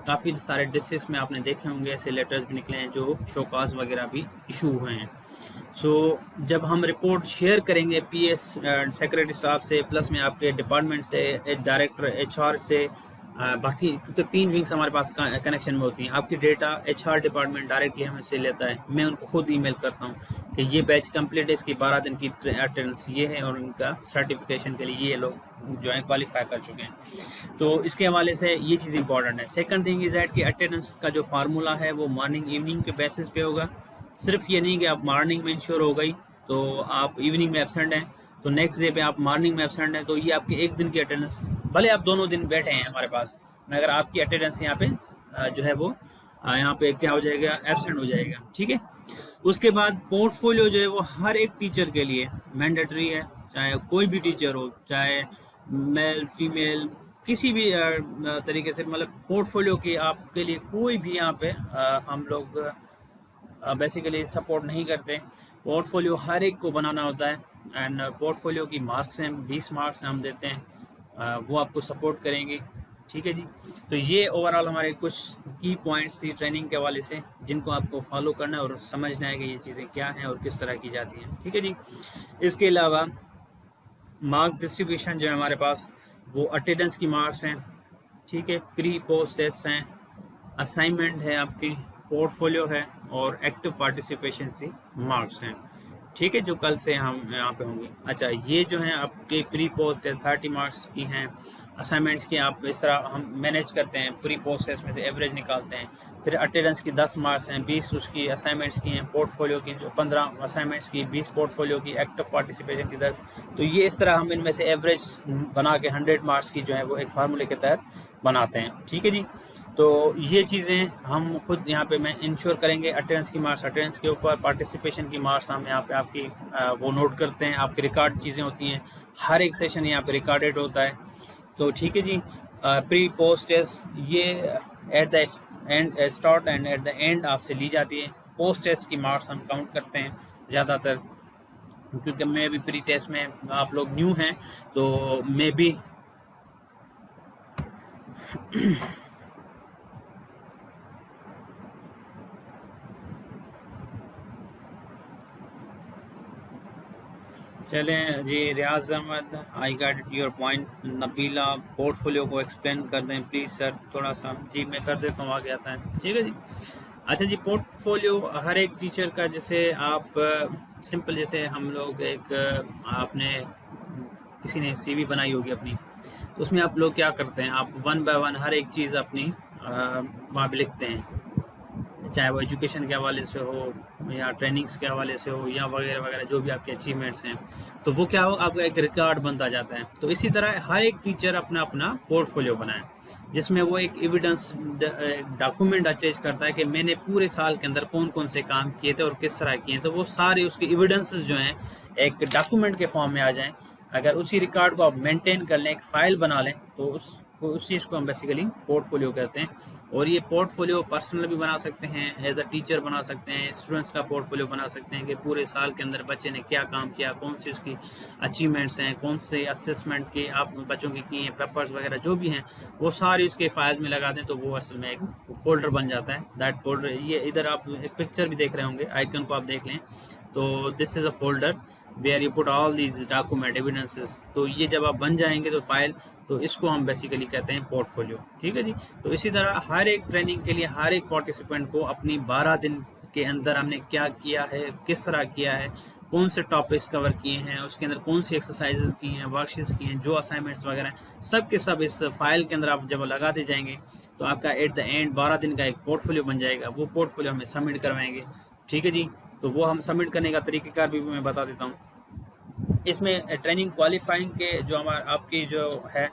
काफ़ी सारे डिस्ट्रिक्ट्स में आपने देखे होंगे ऐसे लेटर्स भी निकले हैं जो शोकाज वगैरह भी इशू हुए हैं। सो जब हम रिपोर्ट शेयर करेंगे PS सेक्रेटरी साहब से, प्लस में आपके डिपार्टमेंट से, डायरेक्टर HR से, बाकी क्योंकि 3 विंग्स हमारे पास कनेक्शन में होती हैं, आपकी डेटा HR डिपार्टमेंट डायरेक्टली हमसे लेता है, मैं उनको खुद ईमेल करता हूँ कि ये बैच कंप्लीट है, इसकी 12 दिन की अटेंडेंस ये है और उनका सर्टिफिकेशन के लिए ये लोग जो है क्वालिफाई कर चुके हैं। तो इसके हवाले से ये चीज़ इंपॉर्टेंट है। सेकंड थिंग इज़ दैट कि अटेंडेंस का जो फार्मूला है वो मॉर्निंग इवनिंग के बेसिस पे होगा। सिर्फ ये नहीं कि आप मॉर्निंग में इंश्योर हो गई तो आप इवनिंग में एब्सेंट हैं तो नेक्स्ट डे पे आप मॉर्निंग में एब्सेंट हैं तो ये आपकी एक दिन की अटेंडेंस, भले आप दोनों दिन बैठे हैं हमारे पास, मगर आपकी अटेंडेंस यहाँ पे जो है वो यहाँ पे क्या हो जाएगा, एब्सेंट हो जाएगा, ठीक है। उसके बाद पोर्टफोलियो जो है वो हर एक टीचर के लिए मैंडेटरी है, चाहे कोई भी टीचर हो, चाहे मेल फीमेल किसी भी तरीके से, मतलब पोर्टफोलियो की आपके लिए कोई भी यहाँ पे हम लोग बेसिकली सपोर्ट नहीं करते। पोर्टफोलियो हर एक को बनाना होता है एंड पोर्टफोलियो की मार्क्स हैं 20 मार्क्स हम देते हैं, वो आपको सपोर्ट करेंगे, ठीक है जी। तो ये ओवरऑल हमारे कुछ की पॉइंट्स थी ट्रेनिंग के हवाले से जिनको आपको फॉलो करना है और समझना है कि ये चीज़ें क्या हैं और किस तरह की जाती हैं, ठीक है जी। इसके अलावा मार्क डिस्ट्रीब्यूशन जो है हमारे पास वो अटेंडेंस की मार्क्स हैं, ठीक है, प्री पोस्ट टेस्ट हैं, असाइनमेंट है आपकी, पोर्टफोलियो है और एक्टिव पार्टिसिपेशन की मार्क्स हैं, ठीक है, जो कल से हम यहाँ पे होंगे। अच्छा, ये जो हैं आपके प्री पोस्ट 30 मार्क्स की हैं, असाइनमेंट्स की आप इस तरह हम मैनेज करते हैं, प्री पोस्ट टेस्ट में से एवरेज निकालते हैं, फिर अटेंडेंस की 10 मार्क्स हैं, 20 उसकी असाइनमेंट्स की हैं, पोर्टफोलियो की जो 15 असाइनमेंट्स की, 20 पोर्टफोलियो की, एक्टिव पार्टिसिपेशन की 10। तो ये इस तरह हम इनमें से एवरेज बना के 100 मार्क्स की जो है वो एक फार्मूले के तहत बनाते हैं, ठीक है जी। तो ये चीज़ें हम खुद यहाँ पे मैं इंश्योर करेंगे, अटेंडेंस की मार्क्स अटेंडेंस के ऊपर, पार्टिसिपेशन की मार्क्स हम यहाँ पे आपकी वो नोट करते हैं, आपकी रिकॉर्ड चीज़ें होती हैं, हर एक सेशन यहाँ पे रिकॉर्डेड होता है, तो ठीक है जी। प्री पोस्ट टेस्ट ये eight the and start and eight the and आपसे ली जाती है। पोस्ट टेस्ट की मार्क्स हम काउंट करते हैं ज़्यादातर, क्योंकि मैं भी प्री टेस्ट में, आप लोग न्यू हैं तो मैं भी चलें जी। Riaz Ahmed, I got your point. Nabila, portfolio को एक्सप्लेन कर दें प्लीज़ सर थोड़ा सा। जी मैं कर देता हूँ, आगे आता है, ठीक है जी। अच्छा जी, पोर्टफोलियो हर एक टीचर का, जैसे आप सिंपल जैसे हम लोग एक आपने किसी ने CV बनाई होगी अपनी, तो उसमें आप लोग क्या करते हैं, आप 1 बाय 1 हर एक चीज़ अपनी वहाँ पे लिखते हैं, चाहे वो एजुकेशन के हवाले से हो या ट्रेनिंग्स के हवाले से हो या वगैरह वगैरह जो भी आपके अचीवमेंट्स हैं, तो वो क्या हो आपका एक रिकॉर्ड बनता जाता है। तो इसी तरह हर एक टीचर अपना अपना पोर्टफोलियो बनाए, जिसमें वो एक एविडेंस डॉक्यूमेंट अटैच करता है कि मैंने पूरे साल के अंदर कौन कौन से काम किए थे और किस तरह किए, तो वो सारे उसके एविडेंसेस जो हैं एक डॉक्यूमेंट के फॉर्म में आ जाएँ। अगर उसी रिकॉर्ड को आप मेंटेन कर लें, एक फ़ाइल बना लें, तो उस चीज़ को हम बेसिकली पोर्टफोलियो कहते हैं। और ये पोर्टफोलियो पर्सनल भी बना सकते हैं, एज अ टीचर बना सकते हैं, स्टूडेंट्स का पोर्टफोलियो बना सकते हैं कि पूरे साल के अंदर बच्चे ने क्या काम किया, कौन सी उसकी अचीवमेंट्स हैं, कौन से असेसमेंट के आप बच्चों के किए हैं, पेपर्स वगैरह जो भी हैं, वो सारे उसके फाइल्स में लगा दें, तो वो असल में एक फोल्डर बन जाता है। दैट फोल्डर, ये इधर आप एक पिक्चर भी देख रहे होंगे, आइकन को आप देख लें, तो this is a folder where you put all these document evidences. तो ये जब आप बन जाएंगे तो फाइल, तो इसको हम बेसिकली कहते हैं पोर्टफोलियो। ठीक है जी। तो इसी तरह हर एक ट्रेनिंग के लिए हर एक पार्टिसिपेंट को अपनी 12 दिन के अंदर हमने क्या किया है, किस तरह किया है, कौन से टॉपिक्स कवर किए हैं, उसके अंदर कौन सी एक्सरसाइजेज की हैं, वर्कशीट्स की हैं, जो असाइनमेंट्स वगैरह हैं, सब के सब इस फाइल के अंदर आप जब लगाते जाएंगे तो आपका एट द एंड 12 दिन का एक पोर्टफोलियो बन जाएगा। वो पोर्टफोलियो हमें सबमिट करवाएंगे। ठीक है जी। तो वो हम सबमिट करने का तरीक़ेकार भी मैं बता देता हूँ। इसमें ट्रेनिंग क्वालिफाइंग के जो आपकी जो है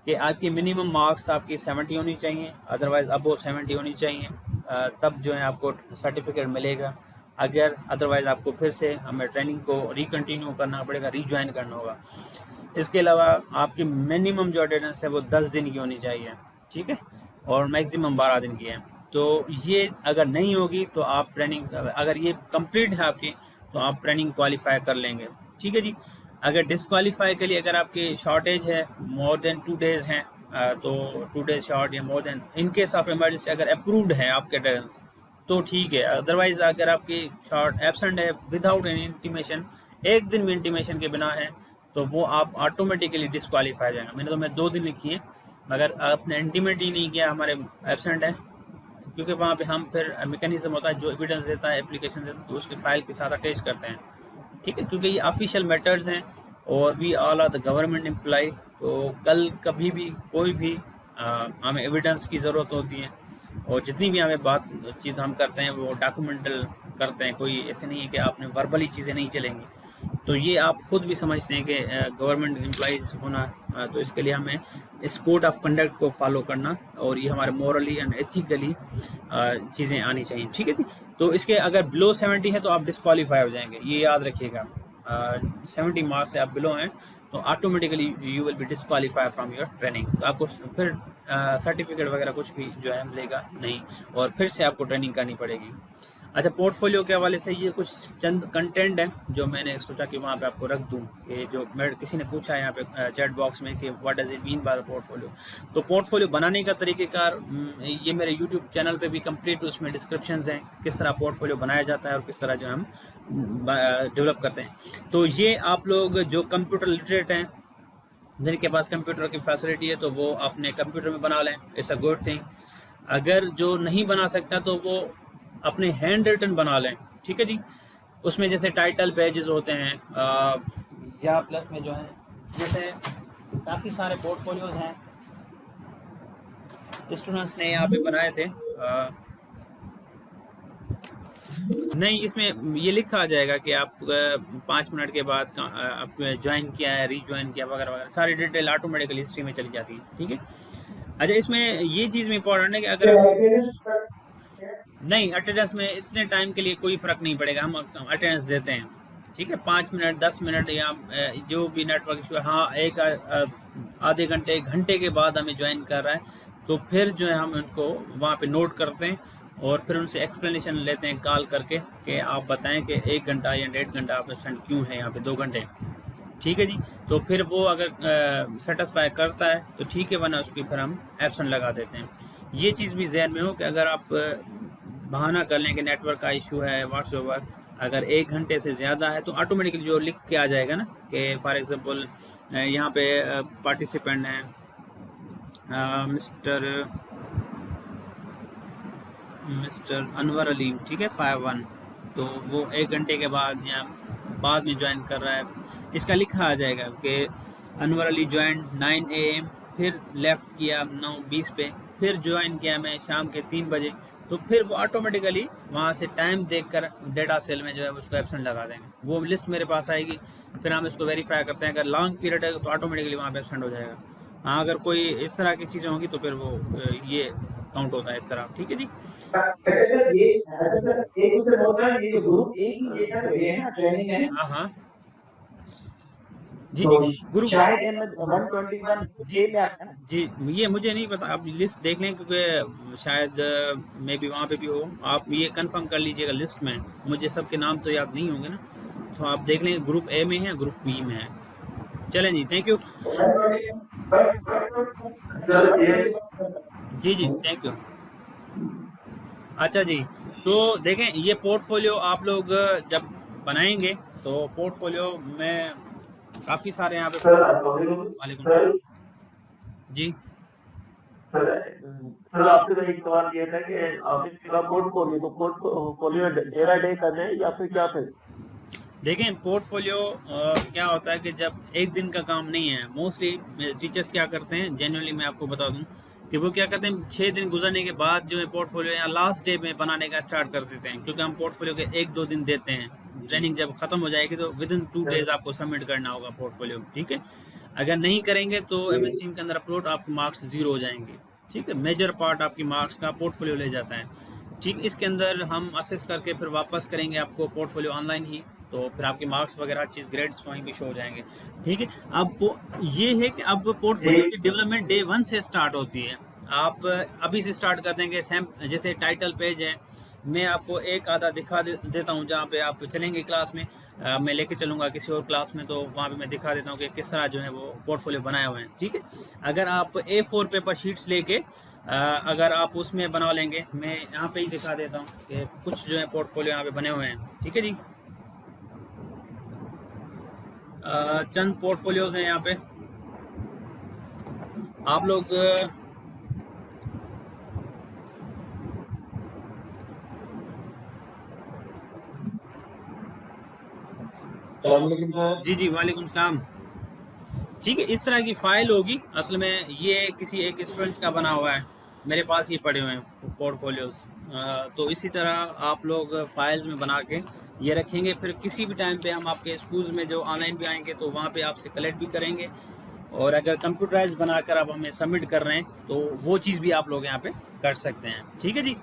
कि आपकी मिनिमम मार्क्स आपकी 70 होनी चाहिए, अदरवाइज़ अबो 70 होनी चाहिए, तब जो है आपको सर्टिफिकेट मिलेगा। अगर अदरवाइज़ आपको फिर से हमें ट्रेनिंग को रिकंटिन्यू करना पड़ेगा, रीज्वाइन करना होगा। इसके अलावा आपकी मिनिमम जो अटेंडेंस है वो 10 दिन की होनी चाहिए। ठीक है। और मैक्सिमम 12 दिन की है। तो ये अगर नहीं होगी तो आप ट्रेनिंग, अगर ये कंप्लीट है आपकी, तो आप ट्रेनिंग क्वालिफाई कर लेंगे। ठीक है जी। अगर डिसक्वालीफाई के लिए अगर आपकी शॉर्टेज है, मोर देन 2 डेज़ हैं, तो 2 डेज शॉर्ट या more than, in case of emergency अगर अप्रूव्ड है आपके अटेंडेंस तो ठीक है। अदरवाइज़ अगर आपकी शॉर्ट एब्सेंट है विदाउट एनी इंटीमेशन, एक दिन भी इंटीमेशन के बिना है, तो वो आप ऑटोमेटिकली डिसक्वालीफाई हो जाएगा। मैंने तो मैं 2 दिन लिखी है, मगर आपने इंटीमेट ही नहीं किया, हमारे एब्सेंट है, क्योंकि वहाँ पे हम फिर मैकेनिज्म होता है जो एविडेंस देता है, एप्लीकेशन देता है, तो उसकी फ़ाइल के साथ अटैच करते हैं। ठीक है। क्योंकि ये ऑफिशियल मैटर्स हैं और we all are the government employ, तो कल कभी भी कोई भी हमें एविडेंस की ज़रूरत होती है, और जितनी भी हमें बातचीत हम करते हैं वो डॉक्यूमेंटल करते हैं। कोई ऐसे नहीं है कि आपने वर्बली चीज़ें नहीं चलेंगी। तो ये आप खुद भी समझते हैं कि गवर्नमेंट एम्प्लॉइज़ होना, तो इसके लिए हमें इस कोड ऑफ कंडक्ट को फॉलो करना, और ये हमारे मोरली एंड एथिकली चीज़ें आनी चाहिए। ठीक है जी। तो इसके अगर बिलो 70 है तो आप डिसक्वालीफाई हो जाएंगे, ये याद रखिएगा। 70 मार्क्स से आप बिलो हैं तो automatically you will B disqualify from your training. तो आपको फिर सर्टिफिकेट वगैरह कुछ भी जो है मिलेगा नहीं, और फिर से आपको ट्रेनिंग करनी पड़ेगी। अच्छा, पोर्टफोलियो के हवाले से ये कुछ चंद कंटेंट हैं जो मैंने सोचा कि वहाँ पे आपको रख दूँ, कि जो किसी ने पूछा है यहाँ पे चैट बॉक्स में कि what does it mean by the portfolio. तो पोर्टफोलियो बनाने का तरीक़ेकार ये मेरे यूट्यूब चैनल पे भी कंप्लीट उसमें डिस्क्रिप्शंस हैं, किस तरह पोर्टफोलियो बनाया जाता है और किस तरह जो हम डेवलप करते हैं। तो ये आप लोग जो कंप्यूटर लिटरेट हैं, जिनके पास कंप्यूटर की फैसिलिटी है, तो वो अपने कंप्यूटर में बना लें, इट्स अ गुड थिंग। अगर जो नहीं बना सकता तो वो अपने हैंड रिटन बना लें। ठीक है जी। उसमें जैसे टाइटल पेजेस होते हैं, या प्लस में जो है जैसे काफ़ी सारे पोर्टफोलियोज हैं स्टूडेंट्स ने यहाँ पे बनाए थे। नहीं, इसमें ये लिखा आ जाएगा कि आप 5 मिनट के बाद आप ज्वाइन किया है, रीज्वाइन किया वगैरह वगैरह, सारी डिटेल ऑटोमेटिकली हिस्ट्री में चली जाती है। ठीक है। अच्छा, इसमें ये चीज़ में इंपॉर्टेंट है कि अगर नहीं, अटेंडेंस में इतने टाइम के लिए कोई फ़र्क नहीं पड़ेगा, हम अटेंडेंस देते हैं। ठीक है। 5 मिनट 10 मिनट या जो भी नेटवर्क इशू है, हाँ, एक आधे घंटे 1 घंटे के बाद हमें ज्वाइन कर रहा है, तो फिर जो है हम उनको वहाँ पे नोट करते हैं और फिर उनसे एक्सप्लेनेशन लेते हैं कॉल करके कि आप बताएं कि 1 घंटा या 1.5 घंटा आप एब्सेंट क्यों है यहाँ पे, 2 घंटे। ठीक है जी। तो फिर वो अगर सेटिस्फाई करता है तो ठीक है, वरना उसकी फिर हम एब्सेंट लगा देते हैं। ये चीज़ भी जहन में हो कि अगर आप बहाना कर लें कि नेटवर्क का इशू है व्हाट्सएप पर, अगर 1 घंटे से ज़्यादा है तो ऑटोमेटिकली जो लिख के आ जाएगा ना कि फॉर एग्ज़ाम्पल यहाँ पे पार्टिसिपेंट हैं मिस्टर अनवर अली, ठीक है, 51, तो वो 1 घंटे के बाद या बाद में ज्वाइन कर रहा है, इसका लिखा आ जाएगा कि अनवर अली ज्वाइन 9 AM, फिर लेफ़्ट किया 9:20 पे, फिर ज्वाइन किया मैं शाम के 3 बजे, तो फिर वो ऑटोमेटिकली वहाँ से टाइम देखकर डेटा सेल में जो है उसको एब्सेंट लगा देंगे। वो लिस्ट मेरे पास आएगी, फिर हम इसको वेरीफाई करते हैं। अगर लॉन्ग पीरियड है तो ऑटोमेटिकली वहाँ पे एब्सेंट हो जाएगा। हाँ, अगर कोई इस तरह की चीज़ें होंगी तो फिर वो ये काउंट होता है इस तरह। ठीक है जी। हाँ हाँ जी जी गुरु जी, ये मुझे नहीं पता, आप लिस्ट देख लें क्योंकि शायद मे बी वहाँ पे भी हो। आप ये कंफर्म कर लीजिएगा लिस्ट में, मुझे सबके नाम तो याद नहीं होंगे ना, तो आप देख लें ग्रुप ए में है, ग्रुप बी में है। चलें जी, थैंक यू जी जी, थैंक यू। अच्छा जी, तो देखें ये पोर्टफोलियो आप लोग जब बनाएंगे तो पोर्टफोलियो में काफ़ी सारे यहाँ पे वालेकुम जी। सर आपसे तो एक सवाल ये था कि आपने पूरा पोर्टफोलियो, तो पोर्टफोलियो डेरा डे करना है या फिर क्या फिर? देखें पोर्टफोलियो क्या होता है कि जब एक दिन का काम नहीं है, मोस्टली टीचर्स क्या करते हैं, जनरली मैं आपको बता दूं कि वो क्या करते हैं 6 दिन गुजरने के बाद जो है पोर्टफोलियो या लास्ट डे में बनाने का स्टार्ट कर देते हैं, क्योंकि हम पोर्टफोलियो के 1-2 दिन देते हैं। ट्रेनिंग जब ख़त्म हो जाएगी तो विदिन 2 डेज आपको सबमिट करना होगा पोर्टफोलियो। ठीक है, अगर नहीं करेंगे तो MS टीम के अंदर अपलोड आपके मार्क्स 0 हो जाएंगे। ठीक है, मेजर पार्ट आपकी मार्क्स का पोर्टफोलियो ले जाता है। ठीक, इसके अंदर हम असेस करके फिर वापस करेंगे आपको पोर्टफोलियो ऑनलाइन ही, तो फिर आपके मार्क्स वगैरह हर चीज़ ग्रेड्स वहीं भी शो हो जाएंगे। ठीक है, अब ये है कि अब पोर्टफोलियो की डेवलपमेंट डे 1 से स्टार्ट होती है। आप अभी से स्टार्ट कर देंगे, जैसे टाइटल पेज है, मैं आपको एक आधा दिखा देता हूँ जहाँ पे आप चलेंगे क्लास में, मैं लेके चलूँगा किसी और क्लास में, तो वहाँ पे मैं दिखा देता हूँ कि किस तरह जो है वो पोर्टफोलियो बनाए हुए हैं। ठीक है, अगर आप A4 पेपर शीट्स लेके अगर आप उसमें बना लेंगे, मैं यहाँ पे ही दिखा देता हूँ कि कुछ जो है पोर्टफोलियो यहाँ पे बने हुए हैं। ठीक है जी, चंद पोर्टफोलियोज हैं यहाँ पे। आप लोग जी जी, वालेकुम सलाम। ठीक है, इस तरह की फ़ाइल होगी। असल में ये किसी एक स्टूडेंट्स का बना हुआ है, मेरे पास ये पड़े हुए हैं पोर्टफोलियोज़। तो इसी तरह आप लोग फाइल्स में बना के ये रखेंगे, फिर किसी भी टाइम पे हम आपके स्कूल्स में जो ऑनलाइन भी आएंगे तो वहाँ पे आपसे कलेक्ट भी करेंगे, और अगर कंप्यूटराइज बनाकर आप हमें सबमिट कर रहे हैं तो वो चीज़ भी आप लोग यहाँ पे कर सकते हैं। ठीक है जी,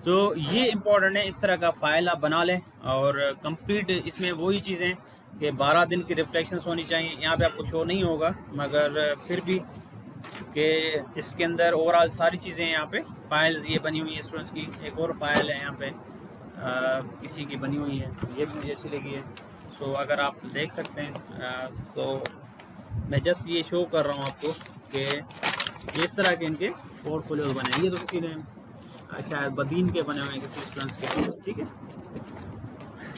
तो ये इम्पोर्टेंट है, इस तरह का फ़ाइल आप बना लें। और कंप्लीट इसमें वही चीज़ें कि 12 दिन की रिफ्लेक्शंस होनी चाहिए। यहाँ पे आपको शो नहीं होगा, मगर फिर भी कि इसके अंदर ओवरऑल सारी चीज़ें यहाँ पे फाइल्स ये बनी हुई है स्टूडेंट्स की। एक और फाइल है यहाँ पे किसी की बनी हुई है, ये भी मुझे अच्छी लगी है। सो अगर आप देख सकते हैं तो मैं जस्ट ये शो कर रहा हूँ आपको कि इस तरह के इनके पोर्टफोलियोज बने हैं। ये तो किसी ने शायद बदीन के बने हुए हैं किसी स्टूडेंट्स के। ठीक है,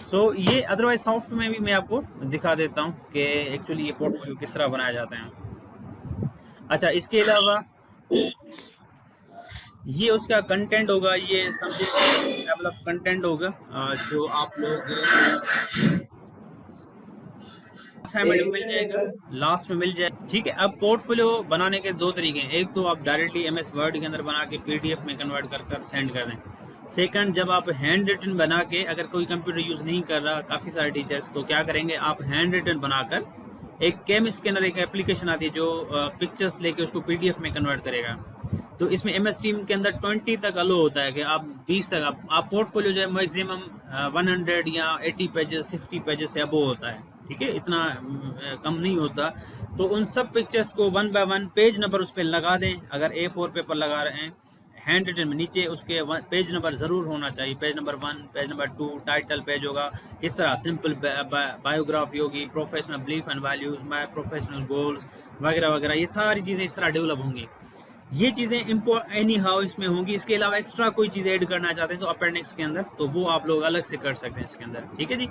सो ये अदरवाइज सॉफ्ट में भी मैं आपको दिखा देता हूँ कि एक्चुअली ये पोर्टफोलियो किस तरह बनाए जाते हैं। अच्छा, इसके अलावा ये उसका कंटेंट होगा, ये समझे लेवल ऑफ कंटेंट होगा जो आप लोग असाइनमेंट में मिल जाएगा, लास्ट में मिल जाए। ठीक है, अब पोर्टफोलियो बनाने के 2 तरीके हैं। एक तो आप डायरेक्टली MS वर्ड के अंदर बना के PDF में कन्वर्ट कर सेंड कर दें। सेकंड, जब आप हैंड रिटन बना के, अगर कोई कंप्यूटर यूज़ नहीं कर रहा, काफ़ी सारे टीचर्स, तो क्या करेंगे, आप हैंड रिटन बनाकर एक कैम स्कैनर, एक एप्लीकेशन आती है जो पिक्चर्स लेके उसको PDF में कन्वर्ट करेगा। तो इसमें MS टीम के अंदर 20 तक अलो होता है कि आप 20 तक आप पोर्टफोलियो जो है मैक्सिमम 100 या 80 पेजेस 60 पेजेस से अबो होता है। ठीक है, इतना कम नहीं होता। तो उन सब पिक्चर्स को 1 बाय 1 पेज नंबर उस पर लगा दें। अगर A4 पेपर लगा रहे हैं हैंड रिटन में, नीचे उसके पेज नंबर ज़रूर होना चाहिए, page number 1, page number 2, title page होगा। इस तरह सिंपल बायोग्राफी होगी, professional belief and values, my professional goals वगैरह वगैरह, ये सारी चीज़ें इस तरह डेवलप होंगी। ये चीज़ें एनी हाउ इसमें होंगी। इसके अलावा एक्स्ट्रा कोई चीज़ ऐड करना चाहते हैं तो अपेंडिक्स के अंदर, तो वो आप लोग अलग से कर सकते हैं इसके अंदर। ठीक है जी,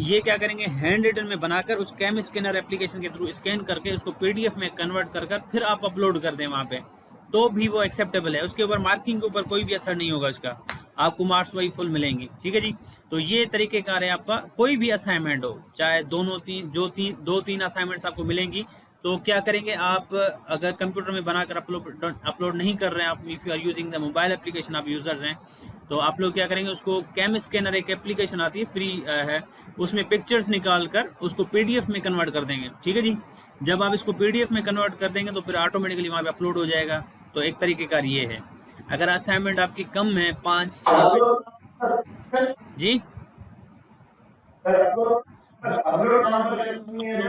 ये क्या करेंगे, हैंड रिटन में बनाकर उस कैम स्कैनर एप्लीकेशन के थ्रू स्कैन करके उसको PDF में कन्वर्ट कर फिर आप अपलोड कर दें वहाँ पे, तो भी वो एक्सेप्टेबल है। उसके ऊपर मार्किंग के ऊपर कोई भी असर नहीं होगा इसका। आपको मार्क्स वही फुल मिलेंगे। ठीक है जी। तो ये तरीक़ेकार है आपका, कोई भी असाइनमेंट हो, चाहे दो तीन असाइनमेंट्स आपको मिलेंगी, तो क्या करेंगे आप, अगर कंप्यूटर में बनाकर अपलोड नहीं कर रहे हैं आप, if you are using the mobile application, आप यूज़र्स हैं, तो आप लोग क्या करेंगे, उसको कैम स्कैनर एक एप्लीकेशन आती है, फ्री है, उसमें पिक्चर्स निकाल कर उसको PDF में कन्वर्ट कर देंगे। ठीक है जी। जब आप इसको PDF में कन्वर्ट कर देंगे तो फिर ऑटोमेटिकली वहाँ पे अपलोड हो जाएगा। तो एक तरीके का ये है। अगर असाइनमेंट आपकी कम है 5-6 जी,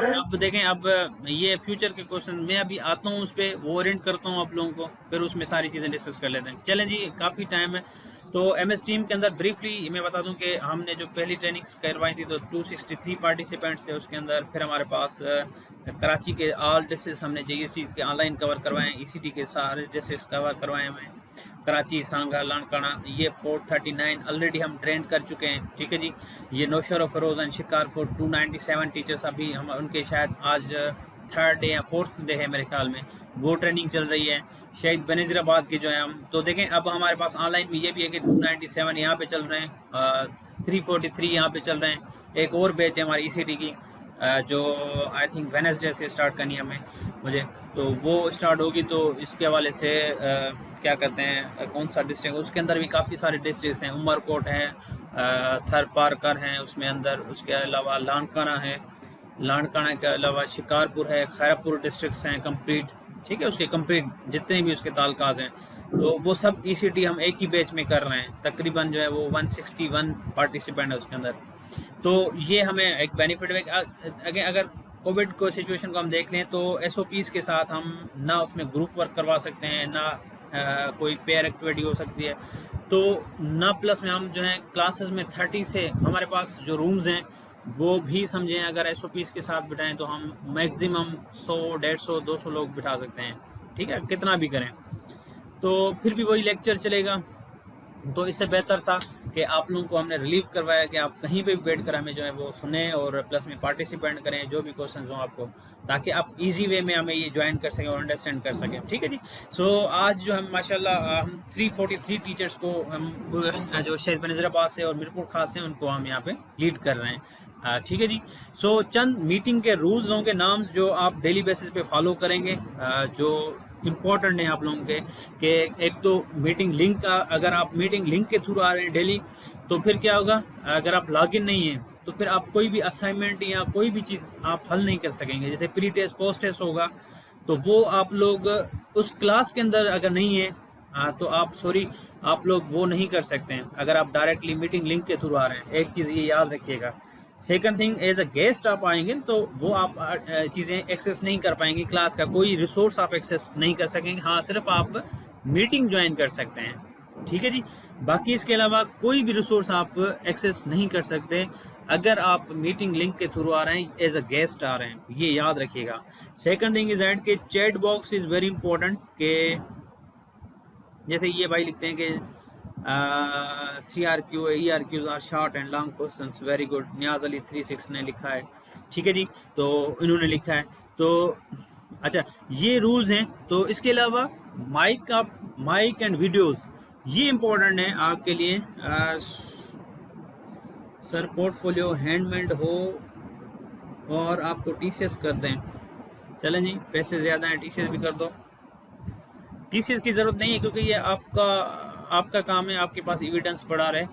अब देखें, अब ये फ्यूचर के क्वेश्चन मैं अभी आता हूँ उस पर, वो ओरिएंट करता हूँ आप लोगों को, फिर उसमें सारी चीज़ें डिस्कस कर लेते हैं। चलें जी, काफ़ी टाइम है। तो MS टीम के अंदर ब्रीफली मैं बता दूं कि हमने जो पहली ट्रेनिंग्स करवाई थी तो 263 पार्टिसिपेंट्स थे उसके अंदर। फिर हमारे पास कराची के ऑल डिस्ट्रिक्ट हमने JST के ऑनलाइन कवर करवाए, ECT के सारे डिस्ट्रिक्ट कवर करवाए हुए हैं, कराची, सांगा, लानकाना, ये 439 ऑलरेडी हम ट्रेंड कर चुके हैं। ठीक है जी। ये नौशहरा, फरोज़ एंड शिकारपुर 297 टीचर्स, अभी हम उनके शायद आज 3rd डे या 4th डे है मेरे ख्याल में, वो ट्रेनिंग चल रही है। शहीद बेनज़ीराबाद के जो है हम, तो देखें अब हमारे पास ऑनलाइन में ये भी है कि 297 यहाँ पे चल रहे हैं, 343 यहाँ पे चल रहे हैं। एक और बैच है हमारी ECT की जो आई थिंक वेडनेसडे से स्टार्ट करनी है हमें, मुझे, तो वो स्टार्ट होगी। तो इसके हवाले से क्या कहते हैं, कौन सा डिस्ट्रिक्ट, उसके अंदर भी काफ़ी सारे डिस्ट्रिक्ट हैं, उमरकोट है, थर पारकर हैं उसमें अंदर, उसके अलावा लानकाना है, लानकाना के अलावा शिकारपुर है, खैरपुर डिस्ट्रिक्ट्स हैं कंप्लीट। ठीक है, उसके कंप्लीट जितने भी उसके ताल्लुकात हैं, तो वो सब ECT हम एक ही बैच में कर रहे हैं। तकरीबन जो है वो 161 पार्टिसिपेंट है उसके अंदर। तो ये हमें एक बेनिफिट है। अगर कोविड को सिचुएशन को हम देख लें तो SOPs के साथ हम ना उसमें ग्रुप वर्क करवा सकते हैं, ना कोई पेयर एक्टिविटी हो सकती है, तो ना प्लस में हम जो है क्लासेस में 30 से हमारे पास जो रूम्स हैं वो भी समझें, अगर SOPs के साथ बिठाएं तो हम मैक्सिमम 100, 150, 200 लोग बिठा सकते हैं। ठीक है, कितना भी करें तो फिर भी वही लेक्चर चलेगा। तो इससे बेहतर था कि आप लोगों को हमने रिलीव करवाया कि आप कहीं पे भी बैठ कर हमें जो है वो सुने और प्लस में पार्टिसिपेंट करें, जो भी क्वेश्चंस हों आपको, ताकि आप इजी वे में हमें ये ज्वाइन कर सकें और अंडरस्टैंड कर सकें। ठीक है जी। सो आज जो हम माशाल्लाह हम 343 टीचर्स को हम जो शहीद बेनज़ीराबाद से और मीरपुर खास से उनको हम यहाँ पे लीड कर रहे हैं। ठीक है जी। सो चंद मीटिंग के रूल्स होंगे, नाम्स जो आप डेली बेसिस पे फॉलो करेंगे, जो इम्पॉर्टेंट है आप लोगों के, कि एक तो मीटिंग लिंक का, अगर आप मीटिंग लिंक के थ्रू आ रहे हैं डेली, तो फिर क्या होगा, अगर आप लॉगिन नहीं हैं तो फिर आप कोई भी असाइनमेंट या कोई भी चीज़ आप हल नहीं कर सकेंगे। जैसे प्री टेस्ट, पोस्ट टेस्ट होगा, तो वो आप लोग उस क्लास के अंदर अगर नहीं है तो आप लोग वो नहीं कर सकते हैं अगर आप डायरेक्टली मीटिंग लिंक के थ्रू आ रहे हैं। एक चीज़ ये याद रखिएगा। Second thing, as a guest आप आएंगे तो वो आप चीज़ें एक्सेस नहीं कर पाएंगे, क्लास का कोई रिसोर्स आप एक्सेस नहीं कर सकेंगे। हाँ, सिर्फ आप मीटिंग ज्वाइन कर सकते हैं। ठीक है जी। बाकी इसके अलावा कोई भी रिसोर्स आप एक्सेस नहीं कर सकते अगर आप मीटिंग लिंक के थ्रू आ रहे हैं, एज अ गेस्ट आ रहे हैं, ये याद रखिएगा। सेकंड थिंग इज दैट कि chat box is very important. के जैसे ये भाई लिखते हैं कि CRQ ERQs are short and long questions, very good. Niaz Ali 36 ने लिखा है। ठीक है जी, तो इन्होंने लिखा है। तो अच्छा, ये रूल्स हैं। तो इसके अलावा माइक एंड वीडियोस, ये इम्पोर्टेंट है आपके लिए। सर पोर्टफोलियो हैंडमेड हो और आपको TCS कर दें, चलें जी, पैसे ज़्यादा हैं, TCS भी कर दो। TCS की ज़रूरत नहीं है क्योंकि ये आपका काम है, आपके पास एविडेंस पड़ा रहे,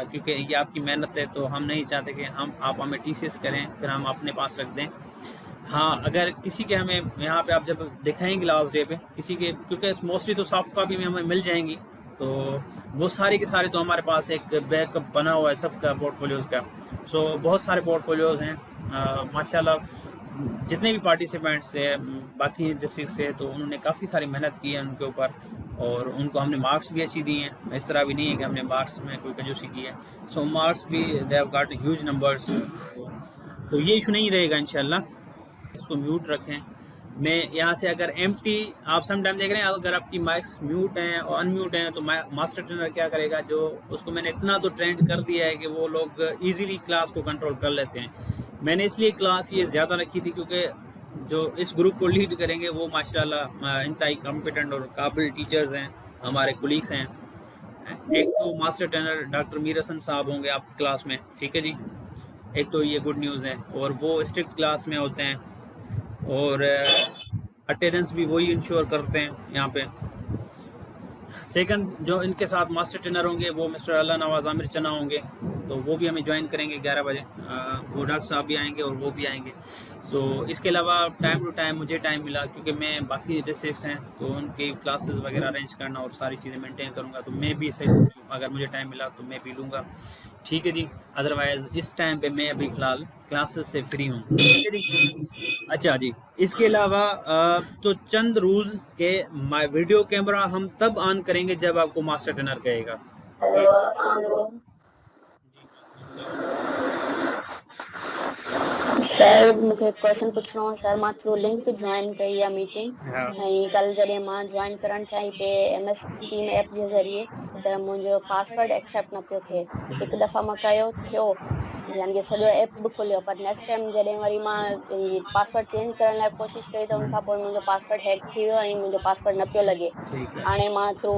क्योंकि ये आपकी मेहनत है। तो हम नहीं चाहते कि आप हमें TCS करें फिर हम अपने पास रख दें। हाँ, अगर किसी के हमें यहाँ पे आप जब दिखाएंगे लास्ट डे पे किसी के, क्योंकि मोस्टली तो सॉफ्ट कॉपी में हमें मिल जाएंगी, तो वो सारे के सारे तो हमारे पास एक बैकअप बना हुआ है सबका पोर्टफोलियोज़ का। सो बहुत सारे पोर्टफोलियोज़ हैं माशाल्लाह। जितने भी पार्टिसिपेंट्स थे बाकी डिस्ट्रिक्ट से, तो उन्होंने काफ़ी सारी मेहनत की है उनके ऊपर और उनको हमने मार्क्स भी अच्छी दिए हैं। इस तरह भी नहीं है कि हमने मार्क्स में कोई कंजूसी की है। सो मार्क्स भी they have got huge numbers. तो ये इशू नहीं रहेगा इंशाल्लाह। इसको म्यूट रखें। मैं यहाँ से अगर एम्प्टी, आप सम टाइम देख रहे हैं अगर आपकी माइक्स म्यूट हैं और अनम्यूट हैं तो मास्टर ट्रेनर क्या करेगा, जो उसको मैंने इतना तो ट्रेंड कर दिया है कि वो लोग ईजिली क्लास को कंट्रोल कर लेते हैं। मैंने इसलिए क्लास ये ज़्यादा रखी थी क्योंकि जो इस ग्रुप को लीड करेंगे वो माशाल्लाह इंतहाई कॉम्पिटेंट और काबिल टीचर्स हैं, हमारे कोलीग्स हैं। एक तो master trainer doctor Mir Hasan साहब होंगे आपकी क्लास में, ठीक है जी। एक तो ये गुड न्यूज़ है, और वो स्ट्रिक्ट क्लास में होते हैं और अटेंडेंस भी वही इंश्योर करते हैं यहाँ पे। सेकंड जो इनके साथ मास्टर ट्रेनर होंगे वो मिस्टर अल्लाह नवाज आमिर चना होंगे, तो वो भी हमें ज्वाइन करेंगे 11 बजे। वो डॉक्टर साहब भी आएंगे और वो भी आएंगे। सो इसके अलावा टाइम टू टाइम मुझे टाइम मिला, क्योंकि मैं बाकी डिस्ट्रिक्ट्स हैं तो उनकी क्लासेस वगैरह अरेंज करना और सारी चीज़ें मेंटेन करूँगा, तो मैं भी सेशन अगर मुझे टाइम मिला तो मैं भी लूँगा, ठीक है जी। अदरवाइज़ इस टाइम पे मैं अभी फ़िलहाल क्लासेस से फ्री हूँ, ठीक है जी। अच्छा जी, इसके अलावा तो चंद रूल्स के वीडियो कैमरा हम तब ऑन करेंगे जब आपको मास्टर ट्रेनर कहेगा। सर मूंखे क्वेश्चन पुछणो हो सर, मां थ्रू लिंक ज्वाइन कई आहे मीटिंग, हाँ ऐं कल जॾहिं मां ज्वाइन करण चाहिं पे MS टीम ऐप जे ज़रिए त मुंहिंजो पासवर्ड एक्सेप्ट न पियो थिए। हिकु दफ़ा मां कयो थियो, यानी कि सॼो ऐप बि खुलियो, पर नेक्स्ट टाइम जॾहिं वरी मां पासवर्ड चेंज करण लाइ कोशिशि कई त उनखां पोइ मुंहिंजो पासवर्ड हैक थी वियो ऐं मुंहिंजो पासवर्ड न पियो लॻे। ठीक है, हाणे मां थ्रू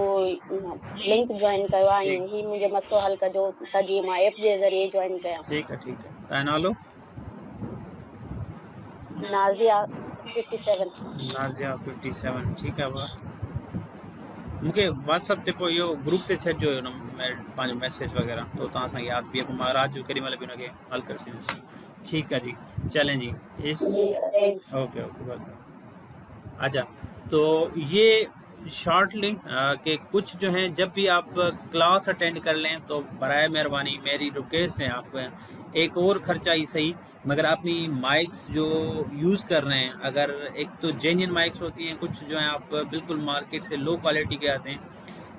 लिंक ज्वाइन कयो आहे ऐं ही मुंहिंजो मसलो हल कजो त जीअं मां ऐप जे ज़रिए ज्वाइन कयां। ठीक है, ठीक है। तव्हां नालो? नाज़िया 57। नाज़िया 57, ठीक है। वाह, मूंखे व्हाट्सअप ते पोइ इहो ग्रुप ते छॾिजो हुयो पंहिंजो मैसेज वग़ैरह, तो तव्हां सां यादि बि आहे, मां राति जो केॾी महिल बि हुनखे हल करे छॾींदुसि। ठीक है जी, चलें जी। इस जी sir, thanks. Okay okay, welcome. अच्छा, तो ये शॉर्ट लिंक के कुछ जो हैं, जब भी आप क्लास अटेंड कर लें तो बराए मेहरबानी मेरी रिक्वेस्ट है, आप एक और खर्चा ही सही मगर अपनी माइक्स जो यूज़ कर रहे हैं, अगर एक तो जेन्युइन माइक्स होती हैं, कुछ जो हैं आप बिल्कुल मार्केट से लो क्वालिटी के आते हैं,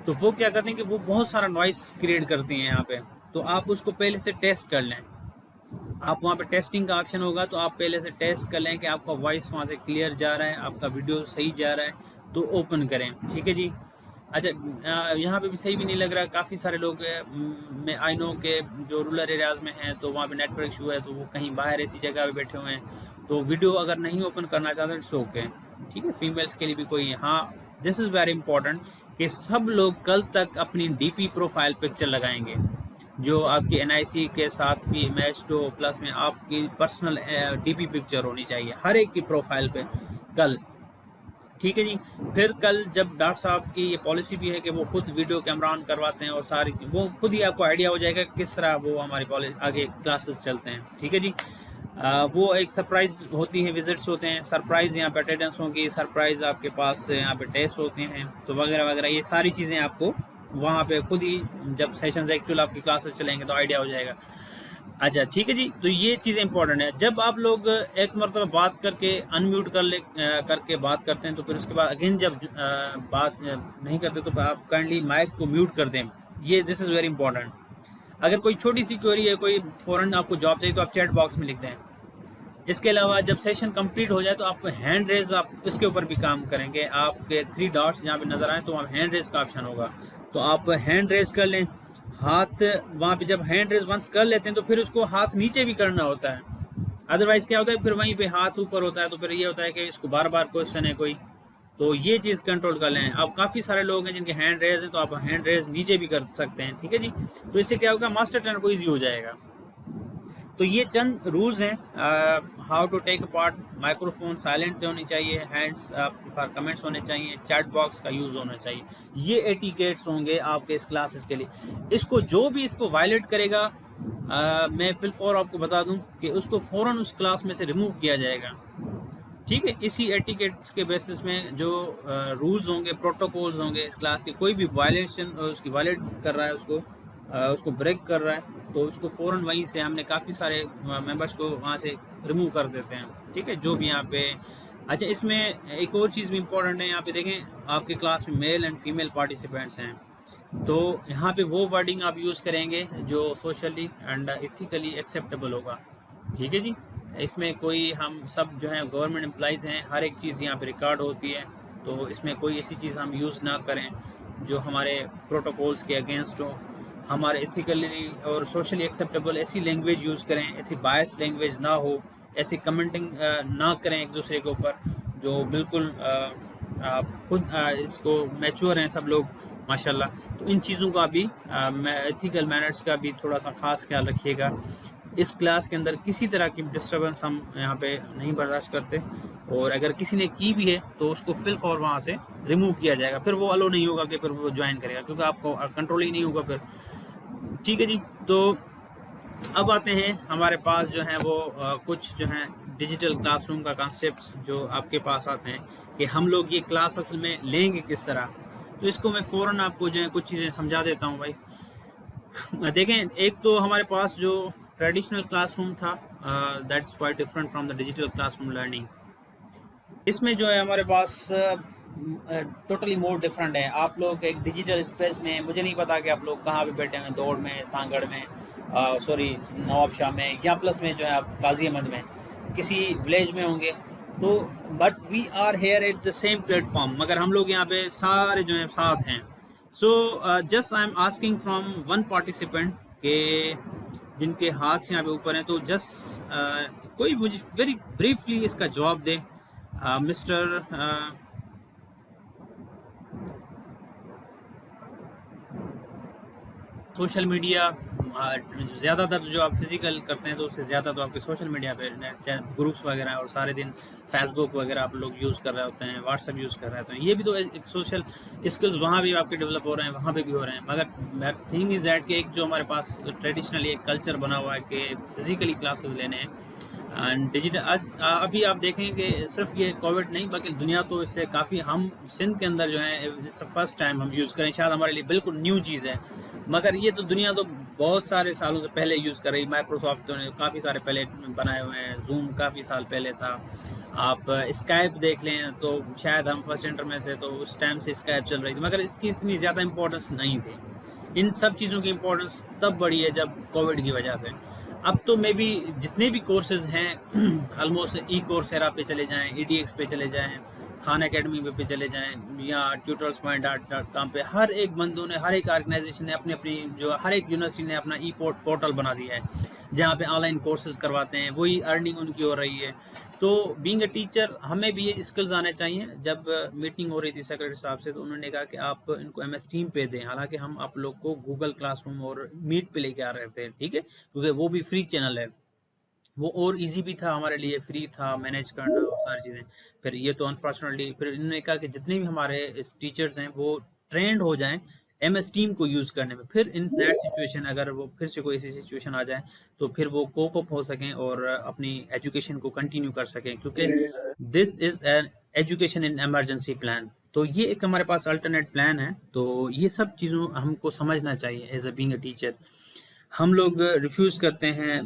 तो वो क्या करते हैं कि वो बहुत सारा नॉइस क्रिएट करती हैं यहाँ पे, तो आप उसको पहले से टेस्ट कर लें। आप वहाँ पे टेस्टिंग का ऑप्शन होगा, तो आप पहले से टेस्ट कर लें कि आपका वॉइस वहाँ से क्लियर जा रहा है, आपका वीडियो सही जा रहा है, तो ओपन करें, ठीक है जी। अच्छा, यहाँ पे भी सही भी नहीं लग रहा, काफ़ी सारे लोग मैं आई नो के जो रूरल एरियाज़ में हैं तो वहाँ पे नेटवर्क इशू है, तो वो कहीं बाहर ऐसी जगह पे बैठे हुए हैं, तो वीडियो अगर नहीं ओपन करना चाहते तो ओके, ठीक है। फीमेल्स के लिए भी कोई, हाँ दिस इज़ वेरी इंपॉर्टेंट कि सब लोग कल तक अपनी DP प्रोफाइल पिक्चर लगाएंगे, जो आपकी NIC के साथ भी मैच हो, प्लस में आपकी पर्सनल DP पिक्चर होनी चाहिए हर एक की प्रोफाइल पे कल, ठीक है जी। फिर कल जब डॉक्टर साहब की ये पॉलिसी भी है कि वो खुद वीडियो कैमरा ऑन करवाते हैं और सारी वो खुद ही आपको आइडिया हो जाएगा कि किस तरह वो हमारी कॉलेज आगे क्लासेस चलते हैं, ठीक है जी। वो एक सरप्राइज़ होती है, विजिट्स होते हैं, सरप्राइज़ यहाँ पे अटेंडेंस होगी, सरप्राइज़ आपके पास यहाँ पे टेस्ट होते हैं, तो वगैरह वगैरह ये सारी चीज़ें आपको वहाँ पे खुद ही जब सेशंस एक्चुअल आपकी क्लासेस चलेंगे तो आइडिया हो जाएगा। अच्छा, ठीक है जी। तो ये चीज़ें इंपॉर्टेंट है, जब आप लोग एक मरतबा बात करके अनम्यूट करके बात करते हैं, तो फिर उसके बाद अगेन जब बात नहीं करते तो आप काइंडली माइक को म्यूट कर दें, ये दिस इज़ वेरी इंपॉर्टेंट। अगर कोई छोटी सी क्वेरी है, कोई फ़ौरन आपको जॉब चाहिए, तो आप चैट बॉक्स में लिख दें। इसके अलावा जब सेशन कंप्लीट हो जाए तो आप हैंड रेज, आप इसके ऊपर भी काम करेंगे, आपके 3 डॉट्स यहाँ पे नज़र आए तो वहाँ हैंड रेज का ऑप्शन होगा, तो आप हैंड रेज कर लें। हाथ वहाँ पे जब हैंड रेज वंस कर लेते हैं तो फिर उसको हाथ नीचे भी करना होता है, अदरवाइज़ क्या होता है फिर वहीं पे हाथ ऊपर होता है, तो फिर ये होता है कि इसको बार बार क्वेश्चन है कोई, तो ये चीज़ कंट्रोल कर लें। अब काफ़ी सारे लोग हैं जिनके हैंड रेज हैं, तो आप हैंड रेज नीचे भी कर सकते हैं, ठीक है जी। तो इससे क्या होगा, मास्टर ट्रेनर को ईजी हो जाएगा। तो ये चंद रूल्स हैं, how to take part, microphone silent होनी चाहिए, हैंड्स फॉर कमेंट्स होने चाहिए, चैट बॉक्स का यूज़ होना चाहिए, ये एटिकेट्स होंगे आपके इस क्लासेस के लिए। इसको जो भी इसको वायलेट करेगा, मैं फिल फॉर आपको बता दूं कि उसको फ़ौरन उस क्लास में से रिमूव किया जाएगा, ठीक है। इसी एटिकेट्स के बेसिस में जो रूल्स होंगे, प्रोटोकॉल्स होंगे इस क्लास के, कोई भी वायलेशन उसकी वायलेट कर रहा है, उसको ब्रेक कर रहा है, तो उसको फ़ौरन वहीं से हमने काफ़ी सारे मेंबर्स को वहाँ से रिमूव कर देते हैं, ठीक है, जो भी यहाँ पे। अच्छा, इसमें एक और चीज़ भी इम्पोर्टेंट है, यहाँ पे देखें आपके क्लास में मेल एंड फीमेल पार्टिसिपेंट्स हैं, तो यहाँ पे वो वर्डिंग आप यूज़ करेंगे जो सोशली एंड इथिकली एक्सेप्टेबल होगा, ठीक है जी। इसमें कोई, हम सब जो हैं गवर्नमेंट एम्प्लॉइज़ हैं, हर एक चीज़ यहाँ पे रिकॉर्ड होती है, तो इसमें कोई ऐसी चीज़ हम यूज़ ना करें जो हमारे प्रोटोकॉल्स के अगेंस्ट हो, हमारे इथिकली और सोशली एक्सेप्टेबल ऐसी लैंग्वेज यूज़ करें, ऐसी बायस लैंग्वेज ना हो, ऐसी कमेंटिंग ना करें एक दूसरे के ऊपर, जो बिल्कुल आप खुद इसको मैच्योर हैं सब लोग, माशाल्लाह। तो इन चीज़ों का भी एथिकल मैनर्स का भी थोड़ा सा ख़ास ख्याल रखिएगा। इस क्लास के अंदर किसी तरह की डिस्टर्बेंस हम यहाँ पे नहीं बर्दाश्त करते, और अगर किसी ने की भी है तो उसको फिल फॉर वहाँ से रिमूव किया जाएगा, फिर वो अलो नहीं होगा कि फिर वो ज्वाइन करेगा, क्योंकि आपको कंट्रोल ही नहीं होगा फिर। ठीक है जी। तो अब आते हैं हमारे पास जो है वो कुछ जो है डिजिटल क्लासरूम का कॉन्सेप्ट्स जो आपके पास आते हैं कि हम लोग ये क्लास असल में लेंगे किस तरह। तो इसको मैं फ़ौरन आपको जो है कुछ चीज़ें समझा देता हूँ भाई। देखें, एक तो हमारे पास जो ट्रेडिशनल क्लासरूम था, that's quite different from the digital classroom learning. इसमें जो है हमारे पास टोटली मोर डिफरेंट है। आप लोग एक डिजिटल स्पेस में, मुझे नहीं पता कि आप लोग कहाँ पे बैठे हैं, दौड़ में, सांगड़ में, सॉरी नवाबशाह में, या प्लस में जो है आप गाजी अहमद में, किसी विलेज में होंगे। तो but we are here at the same platform, मगर हम लोग यहाँ पे सारे जो है साथ हैं। So just I am asking from one participant के जिनके हाथ यहाँ पे ऊपर हैं, तो जस्ट कोई मुझे वेरी ब्रीफली इसका जवाब दे। मिस्टर सोशल मीडिया, ज़्यादातर जो आप फिज़िकल करते हैं तो उससे ज़्यादा तो आपके सोशल मीडिया पे ग्रुप्स वगैरह, और सारे दिन फेसबुक वगैरह आप लोग यूज़ कर रहे होते हैं, व्हाट्सएप यूज़ कर रहे होते हैं। ये भी तो एक सोशल स्किल्स वहाँ भी आपके डेवलप हो रहे हैं, वहाँ पे भी हो रहे हैं। मगर थिंग इज़ दैट कि एक जो हमारे पास ट्रेडिशनली एक कल्चर बना हुआ है कि फ़िज़िकली क्लासेस लेने हैं एंड डिजिटल। आज अभी आप देखें कि सिर्फ ये कोविड नहीं बल्कि दुनिया तो इससे काफ़ी, हम सिंध के अंदर जो है फर्स्ट टाइम हम यूज़ करें, शायद हमारे लिए बिल्कुल न्यू चीज़ है, मगर ये तो दुनिया तो बहुत सारे सालों से पहले यूज़ कर रही। माइक्रोसॉफ्ट तो ने काफ़ी सारे पहले बनाए हुए हैं, जूम काफ़ी साल पहले था। आप स्काइप देख लें तो शायद हम फर्स्ट इंटर में थे तो उस टाइम से स्काइप चल रही थी, मगर इसकी इतनी ज़्यादा इंपॉर्टेंस नहीं थी। इन सब चीज़ों की इंपॉर्टेंस तब बढ़ी है जब कोविड की वजह से। अब तो मे बी जितने भी कोर्सेज़ हैं ऑलमोस्ट ई कोर्सेरा पे चले जाएँ, EDX पे चले जाएँ, खान एकेडमी पे चले जाएं, या tutorspoint.com पे, हर एक बंदों ने, हर एक ऑर्गेनाइजेशन ने अपनी जो हर एक यूनिवर्सिटी ने अपना पोर्टल बना दिया है जहाँ पे ऑनलाइन कोर्सेज करवाते हैं, वही अर्निंग उनकी हो रही है। तो बीइंग अ टीचर हमें भी ये स्किल्स आने चाहिए। जब मीटिंग हो रही थी सेक्रेटरी साहब से तो उन्होंने कहा कि आप इनको MS टीम पे दें, हालांकि हम आप लोग को गूगल क्लासरूम और मीट पे लेके आ रहे थे, ठीक है, क्योंकि वो भी फ्री चैनल है, वो और इजी भी था हमारे लिए, फ्री था मैनेज करना और सारी चीज़ें। फिर ये तो अनफॉर्चुनेटली फिर इन्होंने कहा कि जितने भी हमारे टीचर्स हैं वो ट्रेंड हो जाएं MS टीम को यूज़ करने में, फिर इन दैट सिचुएशन अगर वो फिर से कोई ऐसी सिचुएशन आ जाए तो फिर वो कोप अप हो सकें और अपनी एजुकेशन को कंटिन्यू कर सकें, क्योंकि this is an education in emergency plan. तो ये एक हमारे पास अल्टरनेट प्लान है। तो ये सब चीज़ों हमको समझना चाहिए as a being a teacher. हम लोग रिफ्यूज़ करते हैं,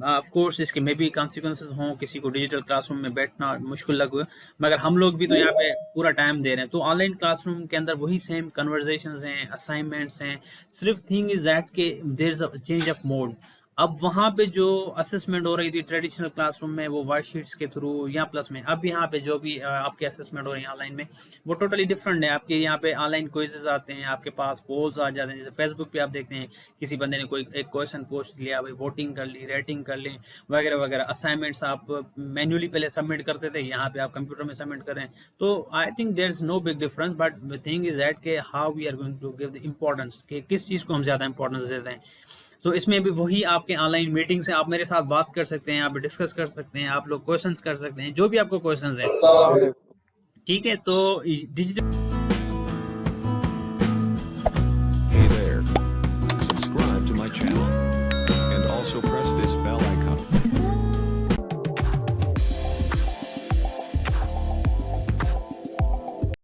ऑफ कोर्स इसके मे बी कॉन्सिक्वेंसेस हों, किसी को डिजिटल क्लासरूम में बैठना मुश्किल लगे, मगर हम लोग भी तो यहाँ पे पूरा टाइम दे रहे हैं। तो ऑनलाइन क्लासरूम के अंदर वही सेम कन्वर्सेशंस हैं, असाइनमेंट्स हैं, सिर्फ थिंग इज़ दैट के there is a change of mode. अब वहाँ पे जो असेसमेंट हो रही थी ट्रेडिशनल क्लासरूम में वो वर्कशीट्स के थ्रू या प्लस में, अब यहाँ पे जो भी आपके असेसमेंट हो रही है ऑनलाइन में वो टोटली डिफरेंट है। आपके यहाँ पे ऑनलाइन क्विजेज आते हैं, आपके पास पोल्स आ जाते हैं, जैसे फेसबुक पे आप देखते हैं किसी बंदे ने कोई एक क्वेश्चन पोस्ट लिया, भाई वोटिंग कर ली, रेटिंग कर ली वगैरह वगैरह। असाइनमेंट्स आप मैन्युअली पहले सबमिट करते थे, यहाँ पे आप कंप्यूटर में सबमिट कर रहे हैं। तो I think there is no big difference, but the thing is that के how we are going to give the importance, कि किस चीज़ को हम ज़्यादा इंपॉर्टेंस देते हैं। तो इसमें भी वही आपके ऑनलाइन मीटिंग से आप मेरे साथ बात कर सकते हैं, आप डिस्कस कर सकते हैं, आप लोग क्वेश्चंस कर सकते हैं, जो भी आपको क्वेश्चंस हैं, ठीक है। तो digital Hey there. Subscribe to my channel. And also press this bell